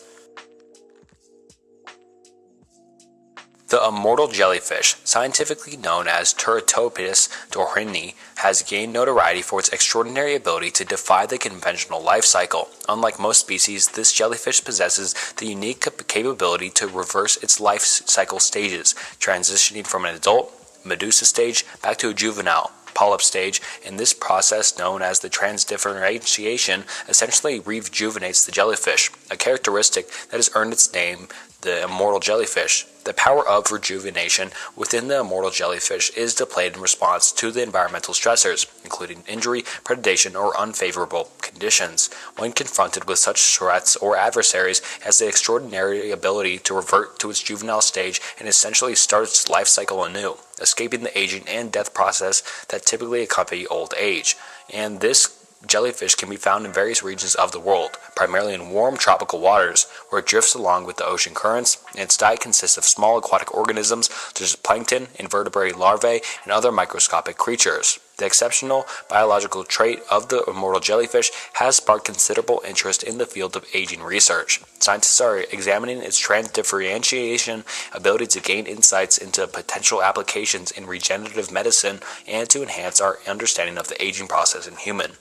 S1: The immortal jellyfish, scientifically known as Turritopus dohrnii, has gained notoriety for its extraordinary ability to defy the conventional life cycle. Unlike most species, this jellyfish possesses the unique capability to reverse its life cycle stages, transitioning from an adult, medusa stage, back to a juvenile, polyp stage, and this process, known as the transdifferentiation, essentially rejuvenates the jellyfish, a characteristic that has earned its name, the immortal jellyfish. The power of rejuvenation within the immortal jellyfish is displayed in response to the environmental stressors, including injury, predation, or unfavorable conditions. When confronted with such threats or adversaries, it has the extraordinary ability to revert to its juvenile stage and essentially start its life cycle anew, escaping the aging and death process that typically accompany old age. And this jellyfish can be found in various regions of the world, primarily in warm tropical waters, where it drifts along with the ocean currents, and its diet consists of small aquatic organisms such as plankton, invertebrate larvae, and other microscopic creatures. The exceptional biological trait of the immortal jellyfish has sparked considerable interest in the field of aging research. Scientists are examining its transdifferentiation ability to gain insights into potential applications in regenerative medicine and to enhance our understanding of the aging process in humans.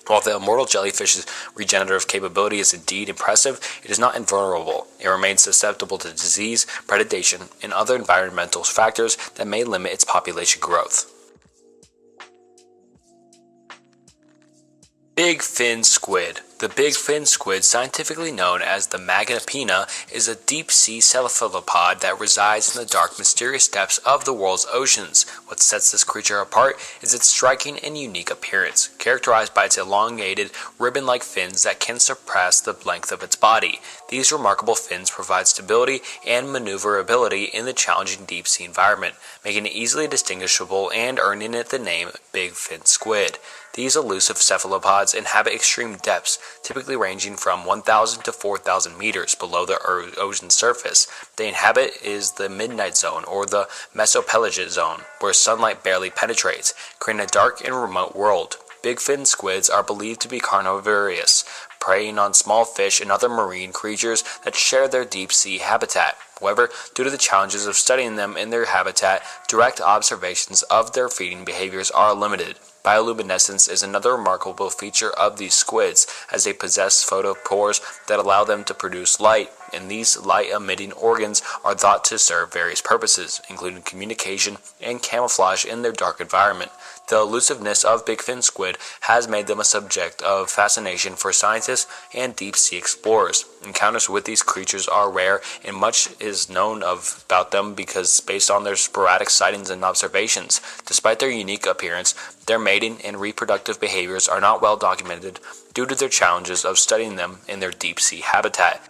S1: While the immortal jellyfish's regenerative capability is indeed impressive, it is not invulnerable. It remains susceptible to disease, predation, and other environmental factors that may limit its population growth. Big fin squid. The big fin squid, scientifically known as the Magnappina, is a deep-sea cephalopod that resides in the dark, mysterious depths of the world's oceans. What sets this creature apart is its striking and unique appearance, characterized by its elongated, ribbon-like fins that can surpass the length of its body. These remarkable fins provide stability and maneuverability in the challenging deep-sea environment, making it easily distinguishable and earning it the name big fin squid. These elusive cephalopods inhabit extreme depths, typically ranging from 1,000 to 4,000 meters below the ocean surface. They inhabit is the midnight zone, or the mesopelagic zone, where sunlight barely penetrates, creating a dark and remote world. Big fin squids are believed to be carnivorous, preying on small fish and other marine creatures that share their deep-sea habitat. However, due to the challenges of studying them in their habitat, direct observations of their feeding behaviors are limited. Bioluminescence is another remarkable feature of these squids, as they possess photopores that allow them to produce light and these light-emitting organs are thought to serve various purposes, including communication and camouflage in their dark environment. The elusiveness of bigfin squid has made them a subject of fascination for scientists and deep-sea explorers. Encounters with these creatures are rare, and much is known about them based on their sporadic sightings and observations. Despite their unique appearance, their mating and reproductive behaviors are not well documented due to their challenges of studying them in their deep-sea habitat.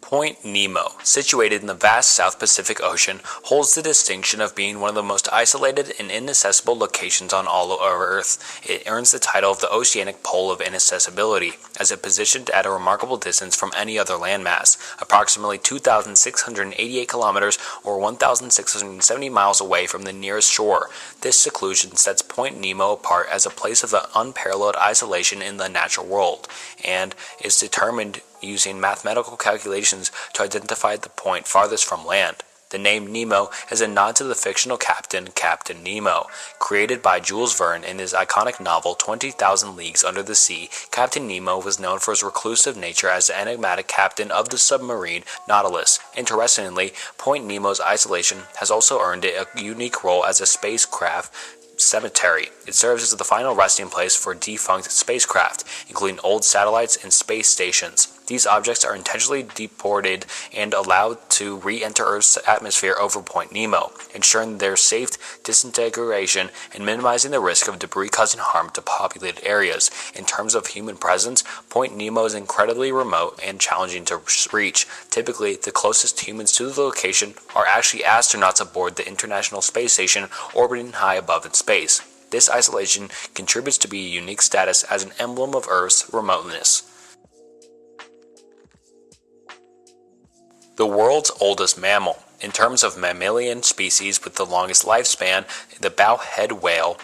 S1: Point Nemo, situated in the vast South Pacific Ocean, holds the distinction of being one of the most isolated and inaccessible locations on all of Earth. It earns the title of the oceanic pole of inaccessibility, as it positioned at a remarkable distance from any other landmass, approximately 2,688 kilometers or 1,670 miles away from the nearest shore. This seclusion sets Point Nemo apart as a place of unparalleled isolation in the natural world, and is determined using mathematical calculations to identify the point farthest from land. The name Nemo is a nod to the fictional captain, Captain Nemo. Created by Jules Verne in his iconic novel 20,000 Leagues Under the Sea, Captain Nemo was known for his reclusive nature as the enigmatic captain of the submarine Nautilus. Interestingly, Point Nemo's isolation has also earned it a unique role as a spacecraft cemetery. It serves as the final resting place for defunct spacecraft, including old satellites and space stations. These objects are intentionally deported and allowed to re-enter Earth's atmosphere over Point Nemo, ensuring their safe disintegration and minimizing the risk of debris causing harm to populated areas. In terms of human presence, Point Nemo is incredibly remote and challenging to reach. Typically, the closest humans to the location are actually astronauts aboard the International Space Station orbiting high above in space. This isolation contributes to be a unique status as an emblem of Earth's remoteness. The world's oldest mammal. In terms of mammalian species with the longest lifespan, the bowhead whale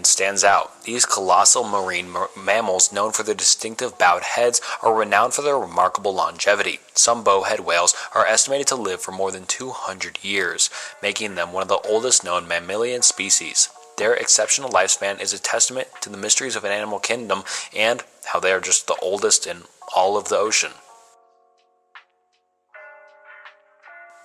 S1: stands out. These colossal marine mammals, known for their distinctive bowed heads, are renowned for their remarkable longevity. Some bowhead whales are estimated to live for more than 200 years, making them one of the oldest known mammalian species. Their exceptional lifespan is a testament to the mysteries of an animal kingdom and how they are just the oldest in all of the ocean.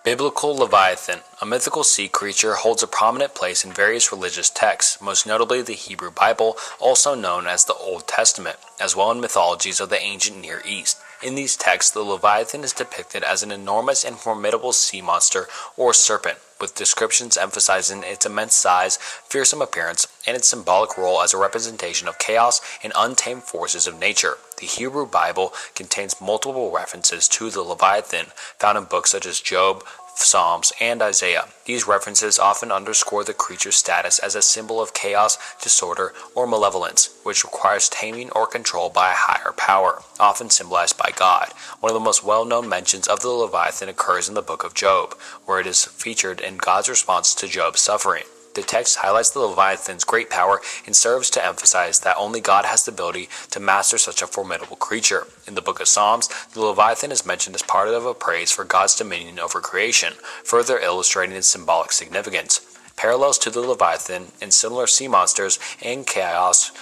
S1: Biblical Leviathan, a mythical sea creature, holds a prominent place in various religious texts, most notably the Hebrew Bible, also known as the Old Testament, as well in mythologies of the ancient Near East. In these texts, the Leviathan is depicted as an enormous and formidable sea monster or serpent, with descriptions emphasizing its immense size, fearsome appearance, and its symbolic role as a representation of chaos and untamed forces of nature. The Hebrew Bible contains multiple references to the Leviathan, found in books such as Job, Psalms, and Isaiah. These references often underscore the creature's status as a symbol of chaos, disorder, or malevolence, which requires taming or control by a higher power, often symbolized by God. One of the most well-known mentions of the Leviathan occurs in the book of Job, where it is featured in God's response to Job's suffering. The text highlights the Leviathan's great power and serves to emphasize that only God has the ability to master such a formidable creature. In the book of Psalms, the Leviathan is mentioned as part of a praise for God's dominion over creation, further illustrating its symbolic significance. Parallels to the Leviathan and similar sea monsters and chaos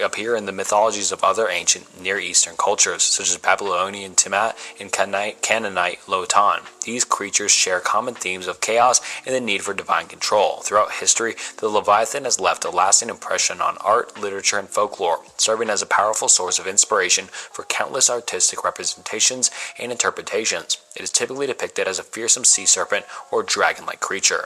S1: appear in the mythologies of other ancient Near Eastern cultures, such as Babylonian Tiamat and Canaanite Lotan. These creatures share common themes of chaos and the need for divine control. Throughout history, the Leviathan has left a lasting impression on art, literature, and folklore, serving as a powerful source of inspiration for countless artistic representations and interpretations. It is typically depicted as a fearsome sea serpent or dragon-like creature.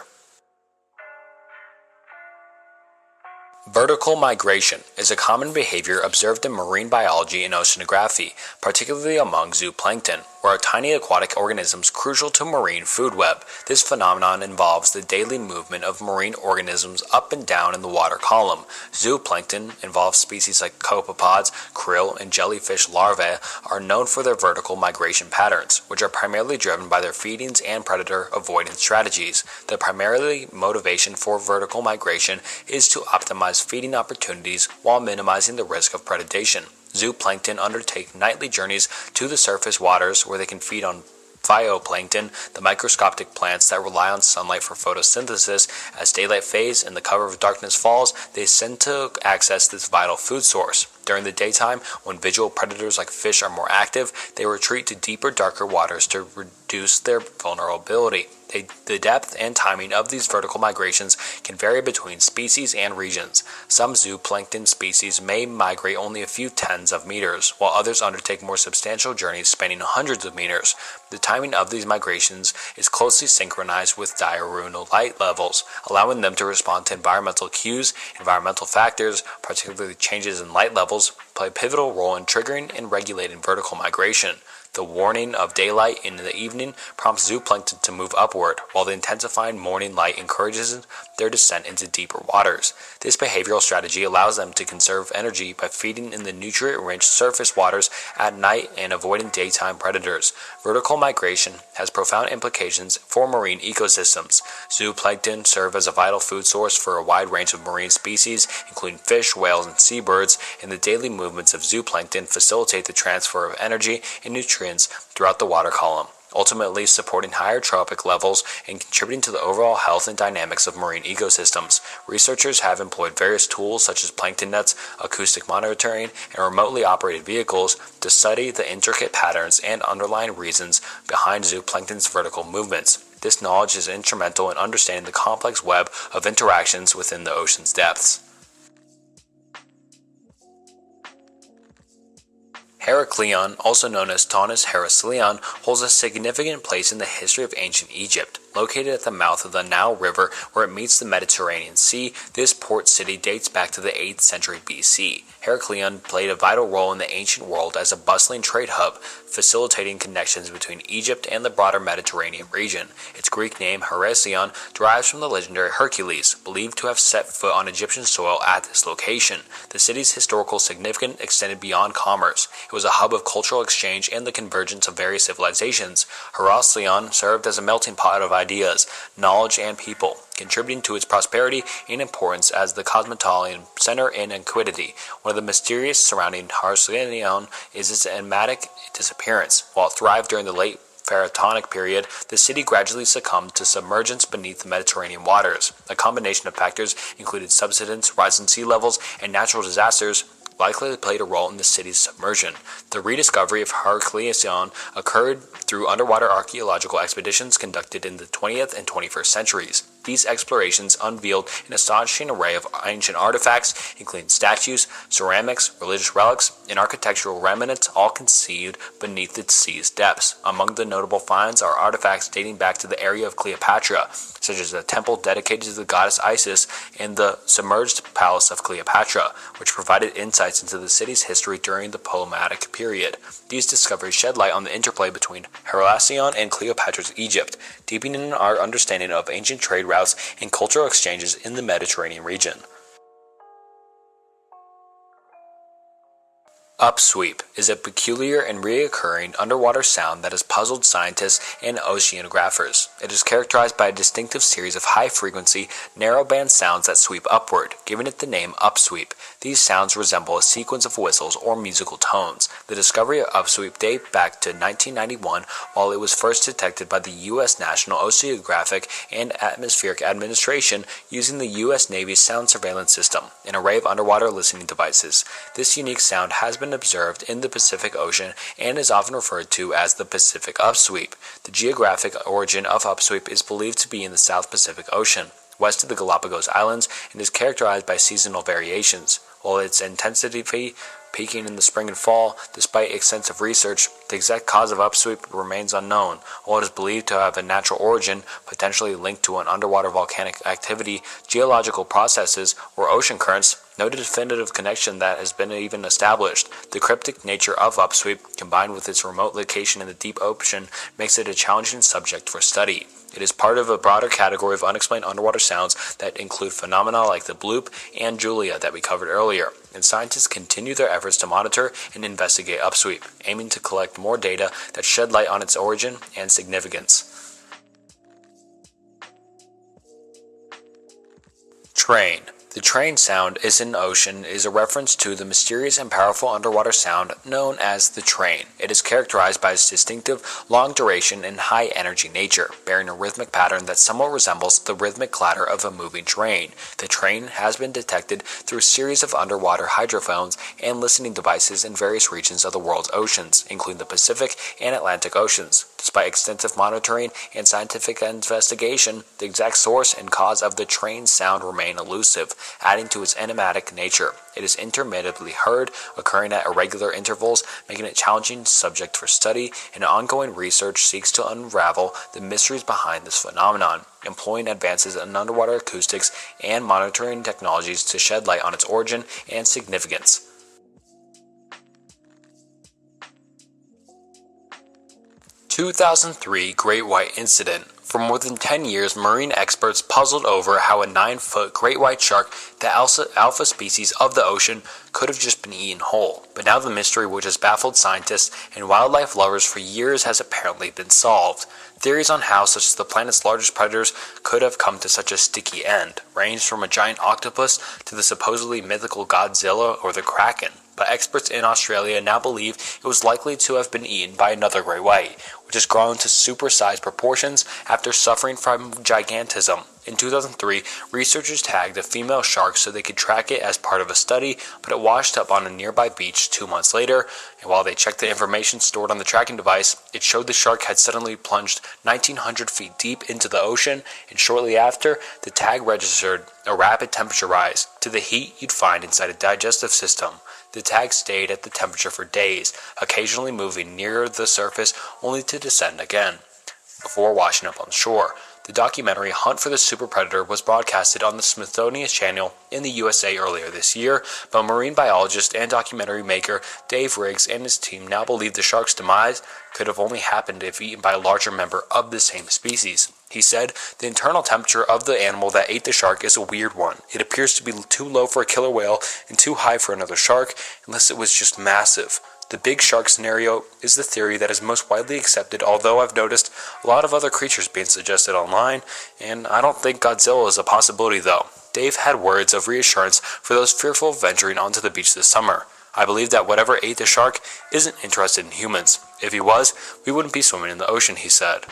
S1: Vertical migration is a common behavior observed in marine biology and oceanography, particularly among zooplankton, where are tiny aquatic organisms crucial to marine food web. This phenomenon involves the daily movement of marine organisms up and down in the water column. Zooplankton involves species like copepods, krill, and jellyfish larvae are known for their vertical migration patterns, which are primarily driven by their feedings and predator avoidance strategies. The primary motivation for vertical migration is to optimize feeding opportunities while minimizing the risk of predation. Zooplankton undertake nightly journeys to the surface waters where they can feed on phytoplankton, the microscopic plants that rely on sunlight for photosynthesis. As daylight fades and the cover of darkness falls, they tend to access this vital food source. During the daytime, when visual predators like fish are more active, they retreat to deeper, darker waters to reduce their vulnerability. The depth and timing of these vertical migrations can vary between species and regions. Some zooplankton species may migrate only a few tens of meters, while others undertake more substantial journeys spanning hundreds of meters. The timing of these migrations is closely synchronized with diurnal light levels, allowing them to respond to environmental cues. Environmental factors, particularly changes in light levels, play a pivotal role in triggering and regulating vertical migration. The warning of daylight in the evening prompts zooplankton to move upward, while the intensifying morning light encourages their descent into deeper waters. This behavioral strategy allows them to conserve energy by feeding in the nutrient-rich surface waters at night and avoiding daytime predators. Vertical migration has profound implications for marine ecosystems. Zooplankton serve as a vital food source for a wide range of marine species, including fish, whales, and seabirds, and the daily movements of zooplankton facilitate the transfer of energy and nutrients throughout the water column, ultimately supporting higher trophic levels and contributing to the overall health and dynamics of marine ecosystems. Researchers have employed various tools such as plankton nets, acoustic monitoring, and remotely operated vehicles to study the intricate patterns and underlying reasons behind zooplankton's vertical movements. This knowledge is instrumental in understanding the complex web of interactions within the ocean's depths. Heraklion, also known as Taunus Heraklion, holds a significant place in the history of ancient Egypt. Located at the mouth of the Nile River where it meets the Mediterranean Sea, this port city dates back to the 8th century BC. Heraklion played a vital role in the ancient world as a bustling trade hub, facilitating connections between Egypt and the broader Mediterranean region. Its Greek name, Heraklion, derives from the legendary Hercules, believed to have set foot on Egyptian soil at this location. The city's historical significance extended beyond commerce. It was a hub of cultural exchange and the convergence of various civilizations. Heraklion served as a melting pot of ideas, knowledge, and people, contributing to its prosperity and importance as the cosmopolitan center and antiquity. One of the mysterious surrounding Heraklion is its enigmatic disappearance. While it thrived during the late Pharaonic period, the city gradually succumbed to submergence beneath the Mediterranean waters. A combination of factors included subsidence, rising sea levels, and natural disasters likely played a role in the city's submersion. The rediscovery of Heraklion occurred through underwater archaeological expeditions conducted in the 20th and 21st centuries. These explorations unveiled an astonishing array of ancient artifacts, including statues, ceramics, religious relics, and architectural remnants, all concealed beneath the sea's depths. Among the notable finds are artifacts dating back to the area of Cleopatra, such as a temple dedicated to the goddess Isis and the submerged palace of Cleopatra, which provided insights into the city's history during the Ptolemaic period. These discoveries shed light on the interplay between Heraklion and Cleopatra's Egypt, deepening our understanding of ancient trade routes and cultural exchanges in the Mediterranean region. Upsweep is a peculiar and recurring underwater sound that has puzzled scientists and oceanographers. It is characterized by a distinctive series of high-frequency, narrow-band sounds that sweep upward, giving it the name upsweep. These sounds resemble a sequence of whistles or musical tones. The discovery of upsweep dates back to 1991, while it was first detected by the U.S. National Oceanographic and Atmospheric Administration using the U.S. Navy's Sound Surveillance System, an array of underwater listening devices. This unique sound has been observed in the Pacific Ocean and is often referred to as the Pacific Upsweep. The geographic origin of upsweep is believed to be in the South Pacific Ocean, west of the Galapagos Islands, and is characterized by seasonal variations. While its intensity peaking in the spring and fall, despite extensive research, the exact cause of upsweep remains unknown. While it is believed to have a natural origin, potentially linked to an underwater volcanic activity, geological processes, or ocean currents, no definitive connection that has been even established. The cryptic nature of upsweep, combined with its remote location in the deep ocean, makes it a challenging subject for study. It is part of a broader category of unexplained underwater sounds that include phenomena like the bloop and Julia that we covered earlier, and scientists continue their efforts to monitor and investigate upsweep, aiming to collect more data that shed light on its origin and significance. Train. The train sound is in the ocean is a reference to the mysterious and powerful underwater sound known as the train. It is characterized by its distinctive, long duration and high energy nature, bearing a rhythmic pattern that somewhat resembles the rhythmic clatter of a moving train. The train has been detected through a series of underwater hydrophones and listening devices in various regions of the world's oceans, including the Pacific and Atlantic Oceans. Despite extensive monitoring and scientific investigation, the exact source and cause of the train sound remain elusive, adding to its enigmatic nature. It is intermittently heard, occurring at irregular intervals, making it a challenging subject for study, and ongoing research seeks to unravel the mysteries behind this phenomenon, employing advances in underwater acoustics and monitoring technologies to shed light on its origin and significance. 2003 Great White Incident. For more than 10 years, marine experts puzzled over how a 9-foot great white shark, the alpha species of the ocean, could have just been eaten whole. But now the mystery which has baffled scientists and wildlife lovers for years has apparently been solved. Theories on how such as the planet's largest predators could have come to such a sticky end range from a giant octopus to the supposedly mythical Godzilla or the Kraken. But experts in Australia now believe it was likely to have been eaten by another great white, which has grown to supersized proportions after suffering from gigantism. In 2003, researchers tagged a female shark so they could track it as part of a study, but it washed up on a nearby beach 2 months later, and while they checked the information stored on the tracking device, it showed the shark had suddenly plunged 1,900 feet deep into the ocean, and shortly after, the tag registered a rapid temperature rise to the heat you'd find inside a digestive system. The tag stayed at the temperature for days, occasionally moving nearer the surface only to descend again, before washing up on shore. The documentary Hunt for the Super Predator was broadcasted on the Smithsonian Channel in the USA earlier this year, but marine biologist and documentary maker Dave Riggs and his team now believe the shark's demise could have only happened if eaten by a larger member of the same species. He said, "The internal temperature of the animal that ate the shark is a weird one. It appears to be too low for a killer whale and too high for another shark, unless it was just massive." The big shark scenario is the theory that is most widely accepted, although I've noticed a lot of other creatures being suggested online, and I don't think Godzilla is a possibility though. Dave had words of reassurance for those fearful of venturing onto the beach this summer. "I believe that whatever ate the shark isn't interested in humans. If he was, we wouldn't be swimming in the ocean," he said.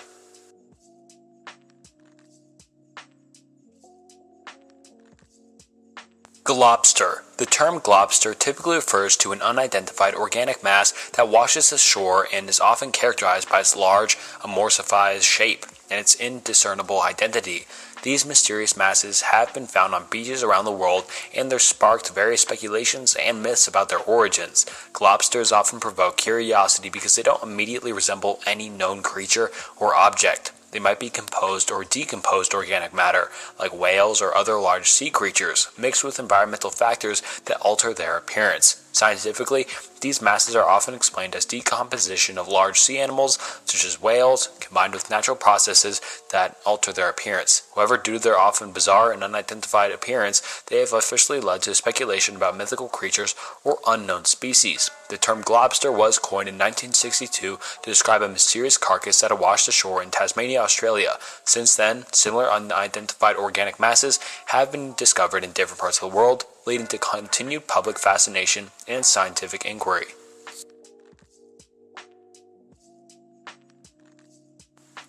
S1: Globster. The term globster typically refers to an unidentified organic mass that washes ashore and is often characterized by its large, amorphized shape and its indiscernible identity. These mysterious masses have been found on beaches around the world, and they've sparked various speculations and myths about their origins. Globsters often provoke curiosity because they don't immediately resemble any known creature or object. They might be composed or decomposed organic matter, like whales or other large sea creatures, mixed with environmental factors that alter their appearance. Scientifically, these masses are often explained as decomposition of large sea animals, such as whales, combined with natural processes that alter their appearance. However, due to their often bizarre and unidentified appearance, they have officially led to speculation about mythical creatures or unknown species. The term globster was coined in 1962 to describe a mysterious carcass that had washed ashore in Tasmania, Australia. Since then, similar unidentified organic masses have been discovered in different parts of the world, leading to continued public fascination and scientific inquiry.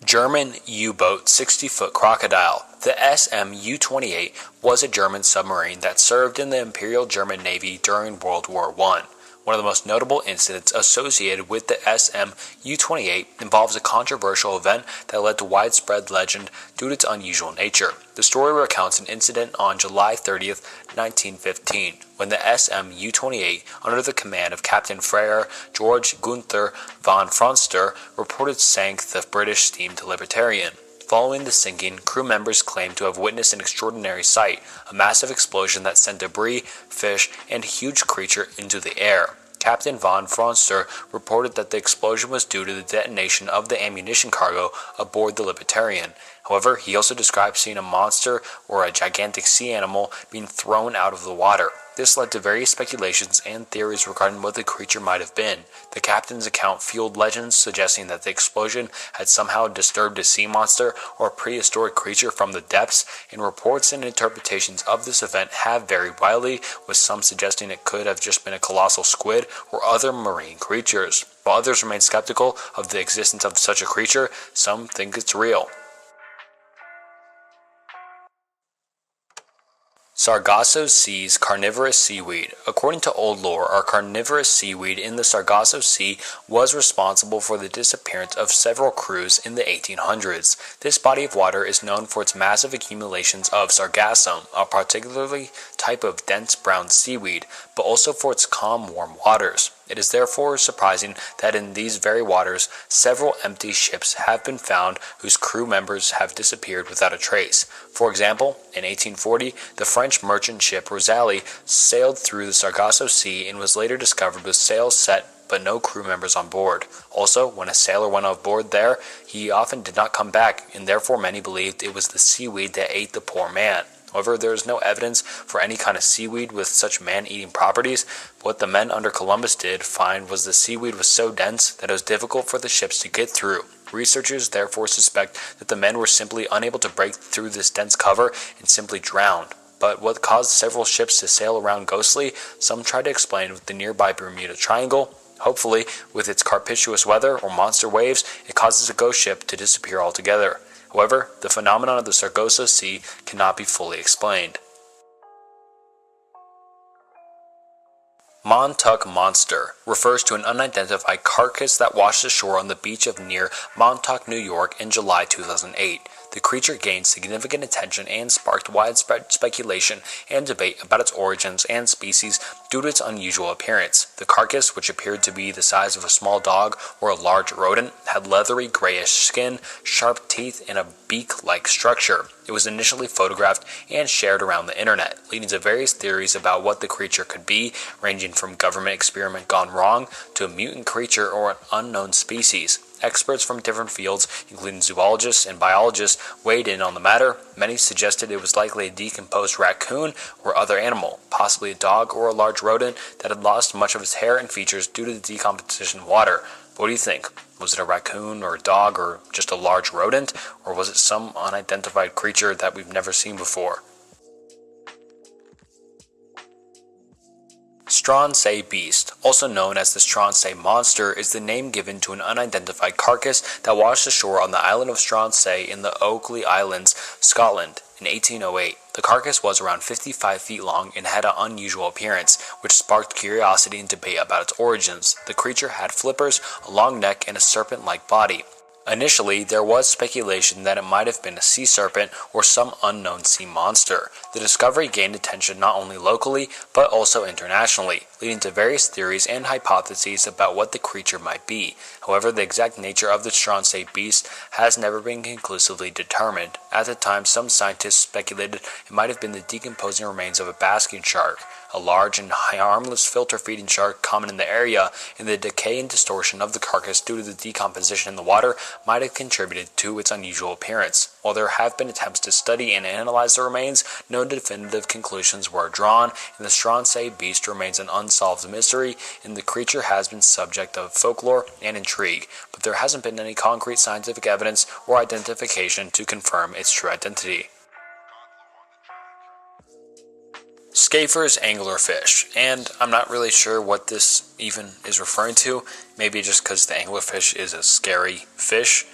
S1: German U-boat 60-foot crocodile. The SM-U-28 was a German submarine that served in the Imperial German Navy during World War I. One of the most notable incidents associated with the SM-U-28 involves a controversial event that led to widespread legend due to its unusual nature. The story recounts an incident on July 30th, 1915, when the SM-U-28, under the command of Captain Frere George Gunther von Fronster, reported sank the British steamed Libertarian. Following the sinking, crew members claimed to have witnessed an extraordinary sight, a massive explosion that sent debris, fish, and a huge creature into the air. Captain von Fronster reported that the explosion was due to the detonation of the ammunition cargo aboard the Libertarian. However, he also described seeing a monster or a gigantic sea animal being thrown out of the water. This led to various speculations and theories regarding what the creature might have been. The captain's account fueled legends suggesting that the explosion had somehow disturbed a sea monster or a prehistoric creature from the depths, and reports and interpretations of this event have varied widely, with some suggesting it could have just been a colossal squid or other marine creatures. While others remain skeptical of the existence of such a creature, some think it's real. Sargasso Sea's carnivorous seaweed. According to old lore, our carnivorous seaweed in the Sargasso Sea was responsible for the disappearance of several crews in the 1800s. This body of water is known for its massive accumulations of sargassum, a particularly type of dense brown seaweed, but also for its calm, warm waters. It is therefore surprising that in these very waters, several empty ships have been found whose crew members have disappeared without a trace. For example, in 1840, the French merchant ship Rosalie sailed through the Sargasso Sea and was later discovered with sails set but no crew members on board. Also, when a sailor went on board there, he often did not come back, and therefore many believed it was the seaweed that ate the poor man. However, there is no evidence for any kind of seaweed with such man-eating properties. What the men under Columbus did find was the seaweed was so dense that it was difficult for the ships to get through. Researchers therefore suspect that the men were simply unable to break through this dense cover and simply drowned. But what caused several ships to sail around ghostly, some try to explain with the nearby Bermuda Triangle. Hopefully, with its carpittuous weather or monster waves, it causes a ghost ship to disappear altogether. However, the phenomenon of the Sargasso Sea cannot be fully explained. Montauk Monster refers to an unidentified carcass that washed ashore on the beach of near Montauk, New York in July 2008. The creature gained significant attention and sparked widespread speculation and debate about its origins and species due to its unusual appearance. The carcass, which appeared to be the size of a small dog or a large rodent, had leathery grayish skin, sharp teeth, and a beak-like structure. It was initially photographed and shared around the internet, leading to various theories about what the creature could be, ranging from government experiment gone wrong to a mutant creature or an unknown species. Experts from different fields, including zoologists and biologists, weighed in on the matter. Many suggested it was likely a decomposed raccoon or other animal, possibly a dog or a large rodent that had lost much of its hair and features due to the decomposition of water. What do you think? Was it a raccoon or a dog or just a large rodent? Or was it some unidentified creature that we've never seen before? Stronsay Beast, also known as the Stronsay Monster, is the name given to an unidentified carcass that washed ashore on the island of Stronsay in the Orkney Islands, Scotland, in 1808. The carcass was around 55 feet long and had an unusual appearance, which sparked curiosity and debate about its origins. The creature had flippers, a long neck, and a serpent-like body. Initially, there was speculation that it might have been a sea serpent or some unknown sea monster. The discovery gained attention not only locally, but also internationally, leading to various theories and hypotheses about what the creature might be. However, the exact nature of the Stronsay Beast has never been conclusively determined. At the time, some scientists speculated it might have been the decomposing remains of a basking shark, a large and harmless filter-feeding shark common in the area, and the decay and distortion of the carcass due to the decomposition in the water might have contributed to its unusual appearance. While there have been attempts to study and analyze the remains, no definitive conclusions were drawn, and the Stronsay Beast remains an unsolved mystery, and the creature has been subject of folklore and intrigue, but there hasn't been any concrete scientific evidence or identification to confirm its true identity. Schaefer's anglerfish, and I'm not really sure what this even is referring to. Maybe just because the anglerfish is a scary fish,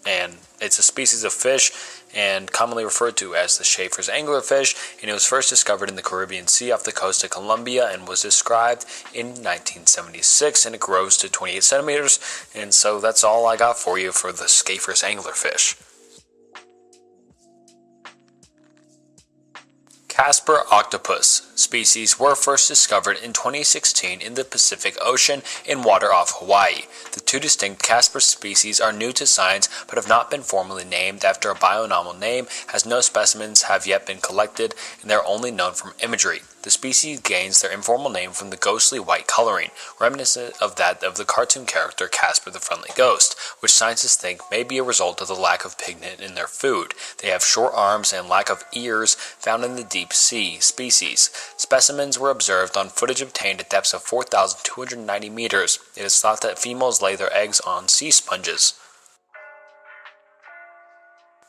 S1: and it's a species of fish and commonly referred to as the Schaefer's anglerfish, and it was first discovered in the Caribbean Sea off the coast of Colombia and was described in 1976, and it grows to 28 centimeters, and so that's all I got for you for the Schaefer's anglerfish. Casper octopus species were first discovered in 2016 in the Pacific Ocean in water off Hawaii. The two distinct Casper species are new to science but have not been formally named after a bionomial name, as no specimens have yet been collected and they are only known from imagery. The species gains their informal name from the ghostly white coloring, reminiscent of that of the cartoon character Casper the Friendly Ghost, which scientists think may be a result of the lack of pigment in their food. They have short arms and lack of ears found in the deep sea species. Specimens were observed on footage obtained at depths of 4,290 meters. It is thought that females lay their eggs on sea sponges.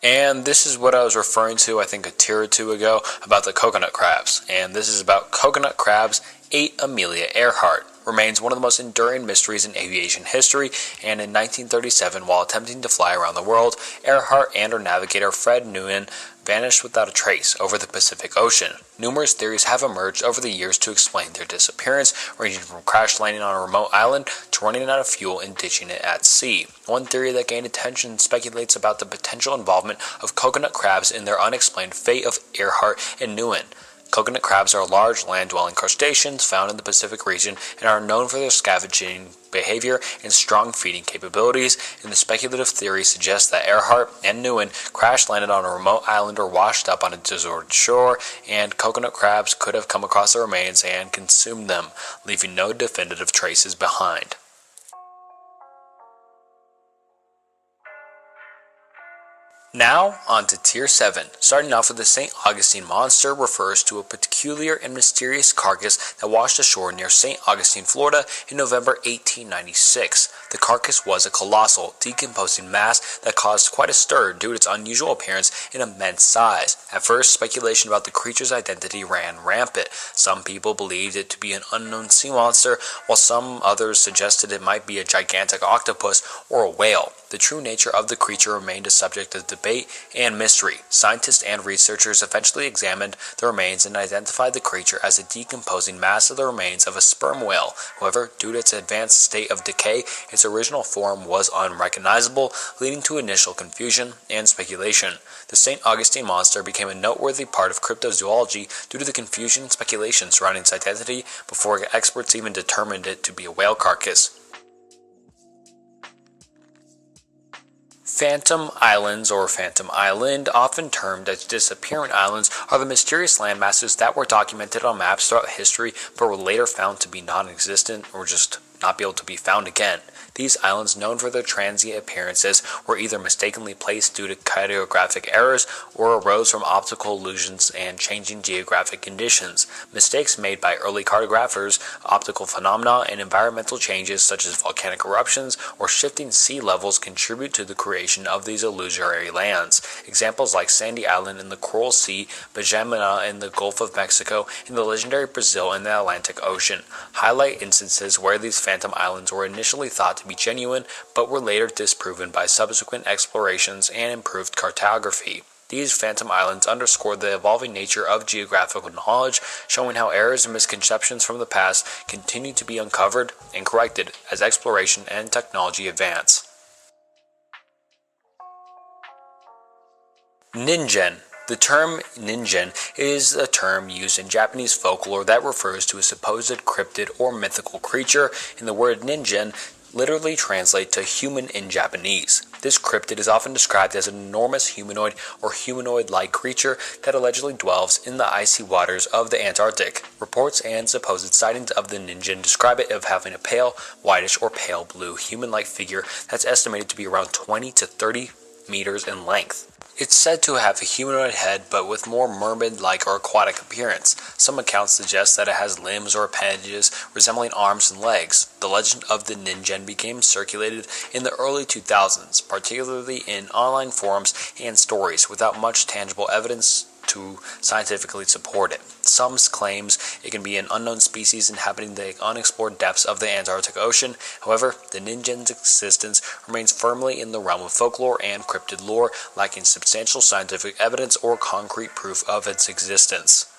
S1: And this is what I was referring to, I think, a tier or two ago about the coconut crabs. And this is about coconut crabs 8 Amelia Earhart. Remains one of the most enduring mysteries in aviation history, and in 1937, while attempting to fly around the world, Earhart and her navigator Fred Nguyen vanished without a trace over the Pacific Ocean. Numerous theories have emerged over the years to explain their disappearance, ranging from crash landing on a remote island to running out of fuel and ditching it at sea. One theory that gained attention speculates about the potential involvement of coconut crabs in their unexplained fate of Earhart and Nguyen. Coconut crabs are large land-dwelling crustaceans found in the Pacific region and are known for their scavenging behavior and strong feeding capabilities, and the speculative theory suggests that Earhart and Nguyen crash-landed on a remote island or washed up on a deserted shore, and coconut crabs could have come across the remains and consumed them, leaving no definitive traces behind. Now, on to Tier 7. Starting off with the St. Augustine monster refers to a peculiar and mysterious carcass that washed ashore near St. Augustine, Florida in November 1896. The carcass was a colossal, decomposing mass that caused quite a stir due to its unusual appearance and immense size. At first, speculation about the creature's identity ran rampant. Some people believed it to be an unknown sea monster, while some others suggested it might be a gigantic octopus or a whale. The true nature of the creature remained a subject of debate and mystery. Scientists and researchers eventually examined the remains and identified the creature as a decomposing mass of the remains of a sperm whale. However, due to its advanced state of decay, its original form was unrecognizable, leading to initial confusion and speculation. The St. Augustine monster became a noteworthy part of cryptozoology due to the confusion and speculation surrounding its identity before experts even determined it to be a whale carcass. Phantom Islands, or Phantom Island, often termed as disappearing islands, are the mysterious landmasses that were documented on maps throughout history but were later found to be non-existent or just not be able to be found again. These islands, known for their transient appearances, were either mistakenly placed due to cartographic errors or arose from optical illusions and changing geographic conditions. Mistakes made by early cartographers, optical phenomena, and environmental changes such as volcanic eruptions or shifting sea levels contribute to the creation of these illusory lands. Examples like Sandy Island in the Coral Sea, Bajamena in the Gulf of Mexico, and the legendary Brazil in the Atlantic Ocean highlight instances where these phantom islands were initially thought to be genuine, but were later disproven by subsequent explorations and improved cartography. These phantom islands underscore the evolving nature of geographical knowledge, showing how errors and misconceptions from the past continue to be uncovered and corrected as exploration and technology advance. Ningen. The term ningen is a term used in Japanese folklore that refers to a supposed cryptid or mythical creature, and the word ningen literally translates to human in Japanese. This cryptid is often described as an enormous humanoid or humanoid-like creature that allegedly dwells in the icy waters of the Antarctic. Reports and supposed sightings of the ningen describe it as having a pale, whitish, or pale blue human-like figure that's estimated to be around 20 to 30 meters in length. It's said to have a humanoid head but with more mermaid-like or aquatic appearance. Some accounts suggest that it has limbs or appendages resembling arms and legs. The legend of the ningen became circulated in the early 2000s, particularly in online forums and stories, without much tangible evidence to scientifically support it. Some claims it can be an unknown species inhabiting the unexplored depths of the Antarctic Ocean. However, the ningen's existence remains firmly in the realm of folklore and cryptid lore, lacking substantial scientific evidence or concrete proof of its existence.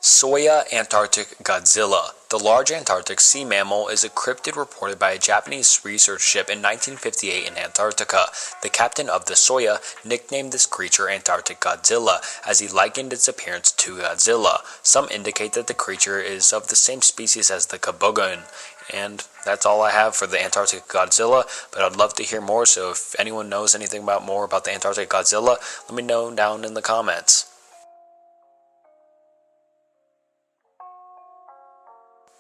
S1: Soya Antarctic Godzilla. The large Antarctic sea mammal is a cryptid reported by a Japanese research ship in 1958 in Antarctica. The captain of the Soya nicknamed this creature Antarctic Godzilla, as he likened its appearance to Godzilla. Some indicate that the creature is of the same species as the Kabogan. And that's all I have for the Antarctic Godzilla, but I'd love to hear more, so if anyone knows anything more about the Antarctic Godzilla, let me know down in the comments.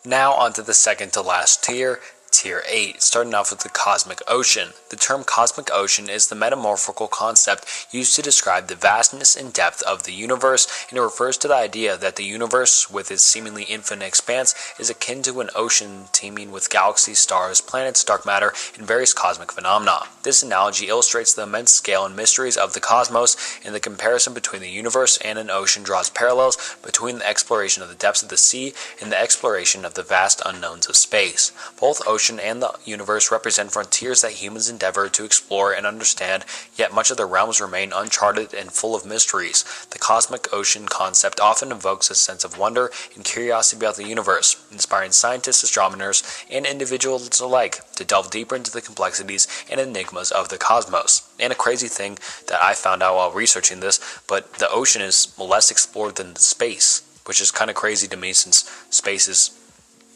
S1: Now onto the second to last tier, Tier 8, starting off with the cosmic ocean. The term cosmic ocean is the metamorphical concept used to describe the vastness and depth of the universe, and it refers to the idea that the universe, with its seemingly infinite expanse, is akin to an ocean teeming with galaxies, stars, planets, dark matter, and various cosmic phenomena. This analogy illustrates the immense scale and mysteries of the cosmos, and the comparison between the universe and an ocean draws parallels between the exploration of the depths of the sea and the exploration of the vast unknowns of space. Both ocean and the universe represent frontiers that humans endeavor to explore and understand, yet much of their realms remain uncharted and full of mysteries. The cosmic ocean concept often evokes a sense of wonder and curiosity about the universe, inspiring scientists, astronomers, and individuals alike to delve deeper into the complexities and enigmas of the cosmos. And a crazy thing that I found out while researching this, but the ocean is less explored than space, which is kind of crazy to me since space is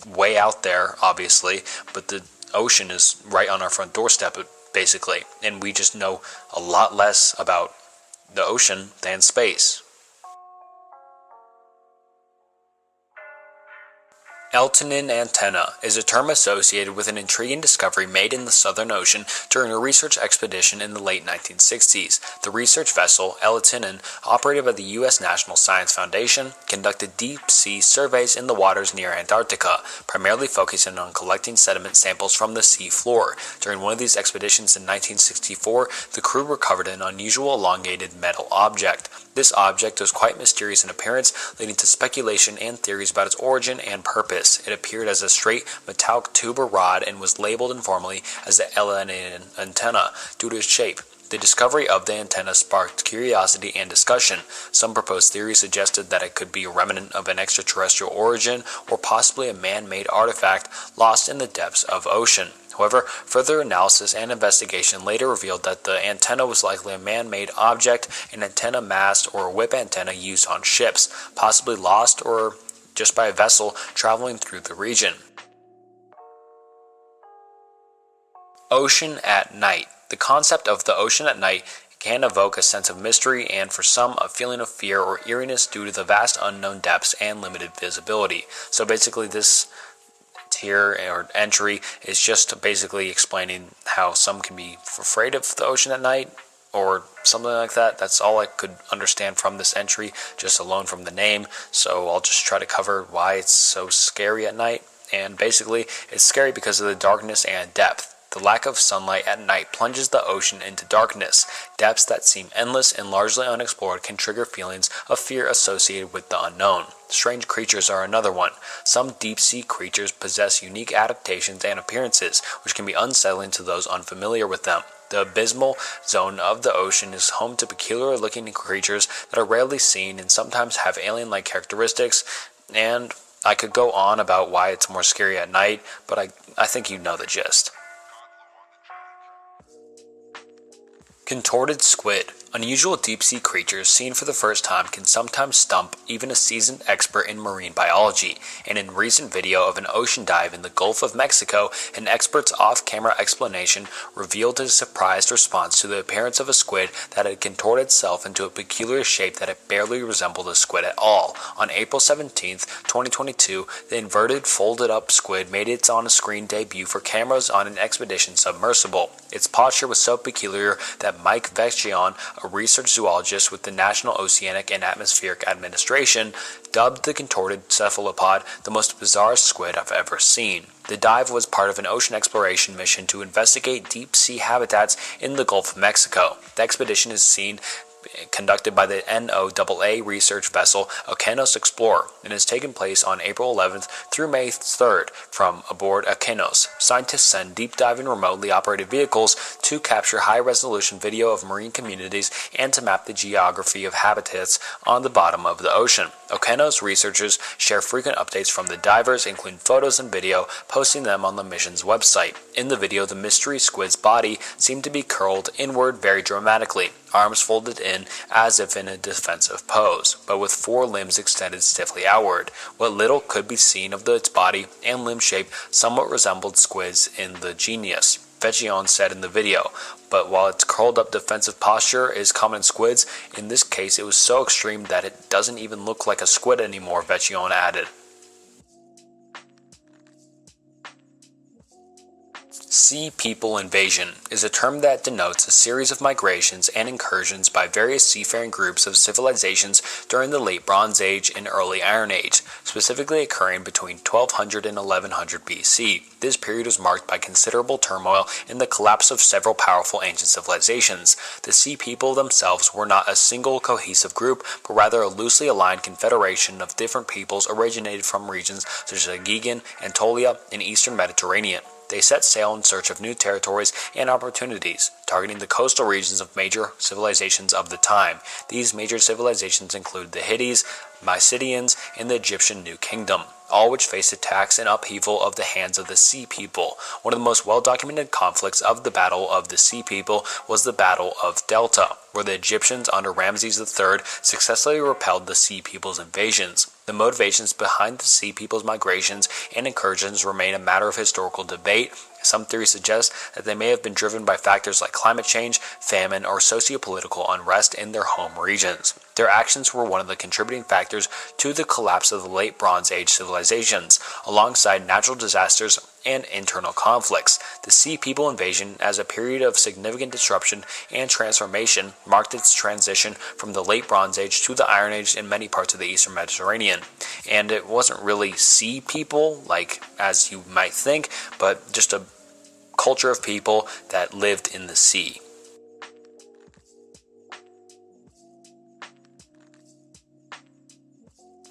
S1: way out there, obviously, but the ocean is right on our front doorstep, basically, and we just know a lot less about the ocean than space. Eltanin antenna is a term associated with an intriguing discovery made in the Southern Ocean during a research expedition in the late 1960s. The research vessel, Eltanin, operated by the U.S. National Science Foundation, conducted deep-sea surveys in the waters near Antarctica, primarily focusing on collecting sediment samples from the sea floor. During one of these expeditions in 1964, the crew recovered an unusual elongated metal object. This object was quite mysterious in appearance, leading to speculation and theories about its origin and purpose. It appeared as a straight metallic tube or rod and was labeled informally as the Eltanin antenna due to its shape. The discovery of the antenna sparked curiosity and discussion. Some proposed theories suggested that it could be a remnant of an extraterrestrial origin or possibly a man-made artifact lost in the depths of ocean. However, further analysis and investigation later revealed that the antenna was likely a man-made object, an antenna mast or a whip antenna used on ships, possibly lost or just by a vessel traveling through the region. Ocean at night. The concept of the ocean at night can evoke a sense of mystery and, for some, a feeling of fear or eeriness due to the vast unknown depths and limited visibility. So basically this tier or entry is just basically explaining how some can be afraid of the ocean at night or something like that. That's all I could understand from this entry, just alone from the name. So I'll just try to cover why it's so scary at night. And basically, it's scary because of the darkness and depth. The lack of sunlight at night plunges the ocean into darkness. Depths that seem endless and largely unexplored can trigger feelings of fear associated with the unknown. Strange creatures are another one. Some deep-sea creatures possess unique adaptations and appearances, which can be unsettling to those unfamiliar with them. The abysmal zone of the ocean is home to peculiar-looking creatures that are rarely seen and sometimes have alien-like characteristics, and I could go on about why it's more scary at night, but I think you know the gist. Contorted squid. Unusual deep-sea creatures seen for the first time can sometimes stump even a seasoned expert in marine biology, and in a recent video of an ocean dive in the Gulf of Mexico, an expert's off-camera explanation revealed his surprised response to the appearance of a squid that had contorted itself into a peculiar shape that it barely resembled a squid at all. On April 17, 2022, the inverted, folded-up squid made its on-screen debut for cameras on an expedition submersible. Its posture was so peculiar that Mike Vecchione, a research zoologist with the National Oceanic and Atmospheric Administration, dubbed the contorted cephalopod the most bizarre squid I've ever seen. The dive was part of an ocean exploration mission to investigate deep-sea habitats in the Gulf of Mexico. The expedition is conducted by the NOAA research vessel Okeanos Explorer and has taken place on April 11th through May 3rd from aboard Okeanos. Scientists send deep-diving remotely operated vehicles to capture high-resolution video of marine communities and to map the geography of habitats on the bottom of the ocean. Okeanos researchers share frequent updates from the divers, including photos and video, posting them on the mission's website. In the video, the mystery squid's body seemed to be curled inward very dramatically, arms folded in as if in a defensive pose, but with four limbs extended stiffly outward. What little could be seen of its body and limb shape somewhat resembled squids in the genus, Vecchione said in the video, but while its curled up defensive posture is common in squids, in this case it was so extreme that it doesn't even look like a squid anymore, Vecchione added. Sea people invasion is a term that denotes a series of migrations and incursions by various seafaring groups of civilizations during the Late Bronze Age and Early Iron Age, specifically occurring between 1200 and 1100 BC. This period was marked by considerable turmoil and the collapse of several powerful ancient civilizations. The Sea people themselves were not a single cohesive group, but rather a loosely aligned confederation of different peoples originated from regions such as Aegean, Anatolia, and Eastern Mediterranean. They set sail in search of new territories and opportunities, targeting the coastal regions of major civilizations of the time. These major civilizations include the Hittites, Mysidians, and the Egyptian New Kingdom, all which faced attacks and upheaval of the hands of the Sea people. One of the most well-documented conflicts of the Battle of the Sea people was the Battle of Delta, where the Egyptians under Ramses III successfully repelled the Sea people's invasions. The motivations behind the Sea people's migrations and incursions remain a matter of historical debate. Some theories suggest that they may have been driven by factors like climate change, famine, or socio-political unrest in their home regions. Their actions were one of the contributing factors to the collapse of the Late Bronze Age civilizations, alongside natural disasters and internal conflicts. The Sea people invasion, as a period of significant disruption and transformation, marked its transition from the Late Bronze Age to the Iron Age in many parts of the Eastern Mediterranean. And it wasn't really sea people, like as you might think, but just a culture of people that lived in the sea.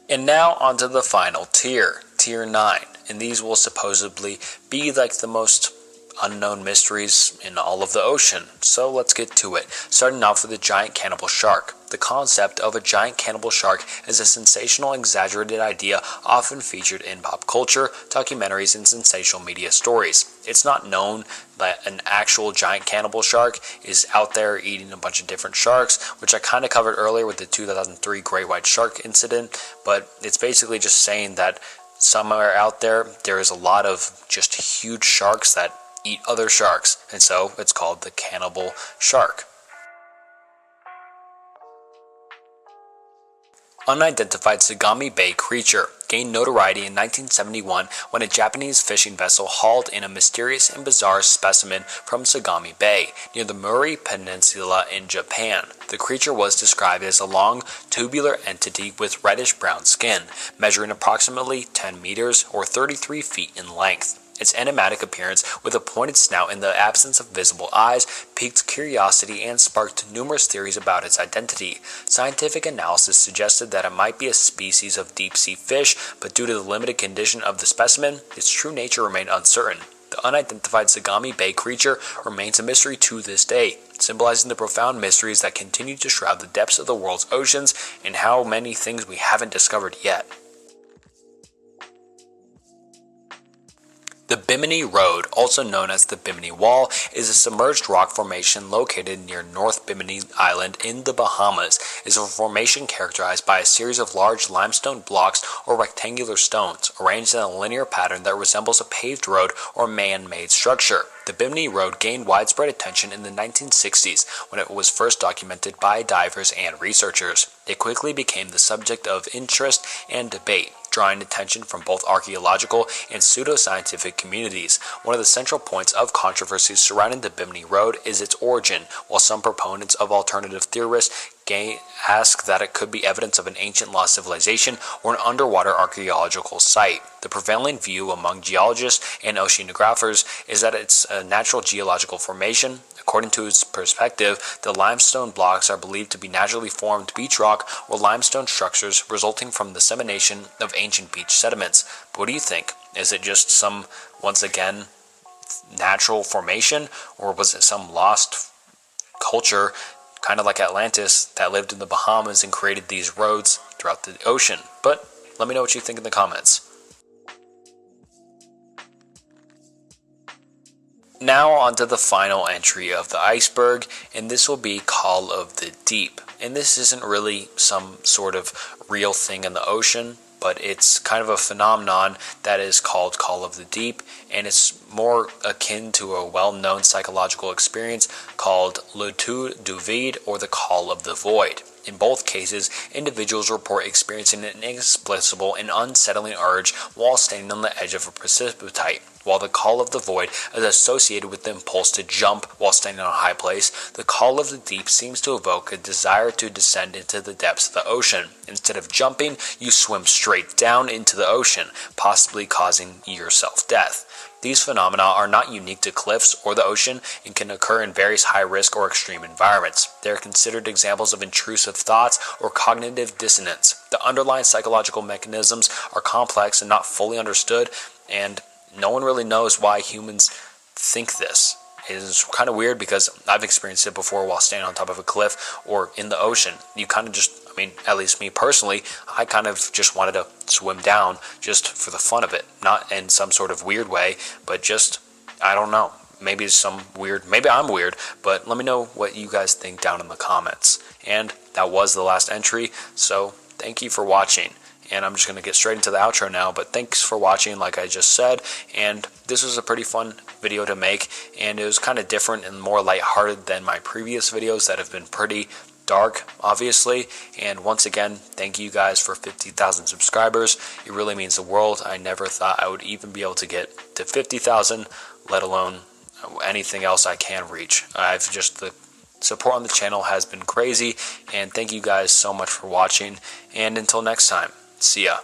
S1: And now onto the final tier, Tier 9, and these will supposedly be like the most unknown mysteries in all of the ocean. So let's get to it, starting off with the giant cannibal shark. The concept of a giant cannibal shark is a sensational, exaggerated idea often featured in pop culture, documentaries, and sensational media stories. It's not known that an actual giant cannibal shark is out there eating a bunch of different sharks, which I kind of covered earlier with the 2003 great white shark incident, but it's basically just saying that somewhere out there, there is a lot of just huge sharks that eat other sharks, and so it's called the cannibal shark. Unidentified Sagami Bay creature gained notoriety in 1971 when a Japanese fishing vessel hauled in a mysterious and bizarre specimen from Sagami Bay, near the Murray Peninsula in Japan. The creature was described as a long, tubular entity with reddish-brown skin, measuring approximately 10 meters or 33 feet in length. Its enigmatic appearance, with a pointed snout and the absence of visible eyes, piqued curiosity and sparked numerous theories about its identity. Scientific analysis suggested that it might be a species of deep-sea fish, but due to the limited condition of the specimen, its true nature remained uncertain. The unidentified Sagami Bay creature remains a mystery to this day, symbolizing the profound mysteries that continue to shroud the depths of the world's oceans and how many things we haven't discovered yet. The Bimini Road, also known as the Bimini Wall, is a submerged rock formation located near North Bimini Island in the Bahamas. It is a formation characterized by a series of large limestone blocks or rectangular stones, arranged in a linear pattern that resembles a paved road or man-made structure. The Bimini Road gained widespread attention in the 1960s when it was first documented by divers and researchers. It quickly became the subject of interest and debate, drawing attention from both archaeological and pseudoscientific communities. One of the central points of controversy surrounding the Bimini Road is its origin, while some proponents of alternative theorists ask that it could be evidence of an ancient lost civilization or an underwater archaeological site. The prevailing view among geologists and oceanographers is that it's a natural geological formation. According to its perspective, the limestone blocks are believed to be naturally formed beach rock or limestone structures resulting from the dissemination of ancient beach sediments. But what do you think? Is it just some, once again, natural formation, or was it some lost culture, kind of like Atlantis, that lived in the Bahamas and created these roads throughout the ocean? But let me know what you think in the comments. Now onto the final entry of the iceberg, and this will be Call of the Deep. And this isn't really some sort of real thing in the ocean, but it's kind of a phenomenon that is called Call of the Deep, and it's more akin to a well-known psychological experience called Le Tour du Vide, or the Call of the Void. In both cases, individuals report experiencing an inexplicable and unsettling urge while standing on the edge of a precipitite. While the call of the void is associated with the impulse to jump while standing on a high place, the call of the deep seems to evoke a desire to descend into the depths of the ocean. Instead of jumping, you swim straight down into the ocean, possibly causing your self-death. These phenomena are not unique to cliffs or the ocean and can occur in various high-risk or extreme environments. They are considered examples of intrusive thoughts or cognitive dissonance. The underlying psychological mechanisms are complex and not fully understood, and no one really knows why humans think this. It is kind of weird because I've experienced it before while standing on top of a cliff or in the ocean. You kind of just, at least me personally, I kind of just wanted to swim down just for the fun of it. Not in some sort of weird way, but just, I don't know. Maybe I'm weird, but let me know what you guys think down in the comments. And that was the last entry, so thank you for watching. And I'm just going to get straight into the outro now, but thanks for watching like I just said, and this was a pretty fun video to make, and it was kind of different and more lighthearted than my previous videos that have been pretty dark, obviously. And once again, thank you guys for 50,000 subscribers. It really means the world. I never thought I would even be able to get to 50,000, let alone anything else I can reach. The support on the channel has been crazy, and thank you guys so much for watching, and until next time, see ya.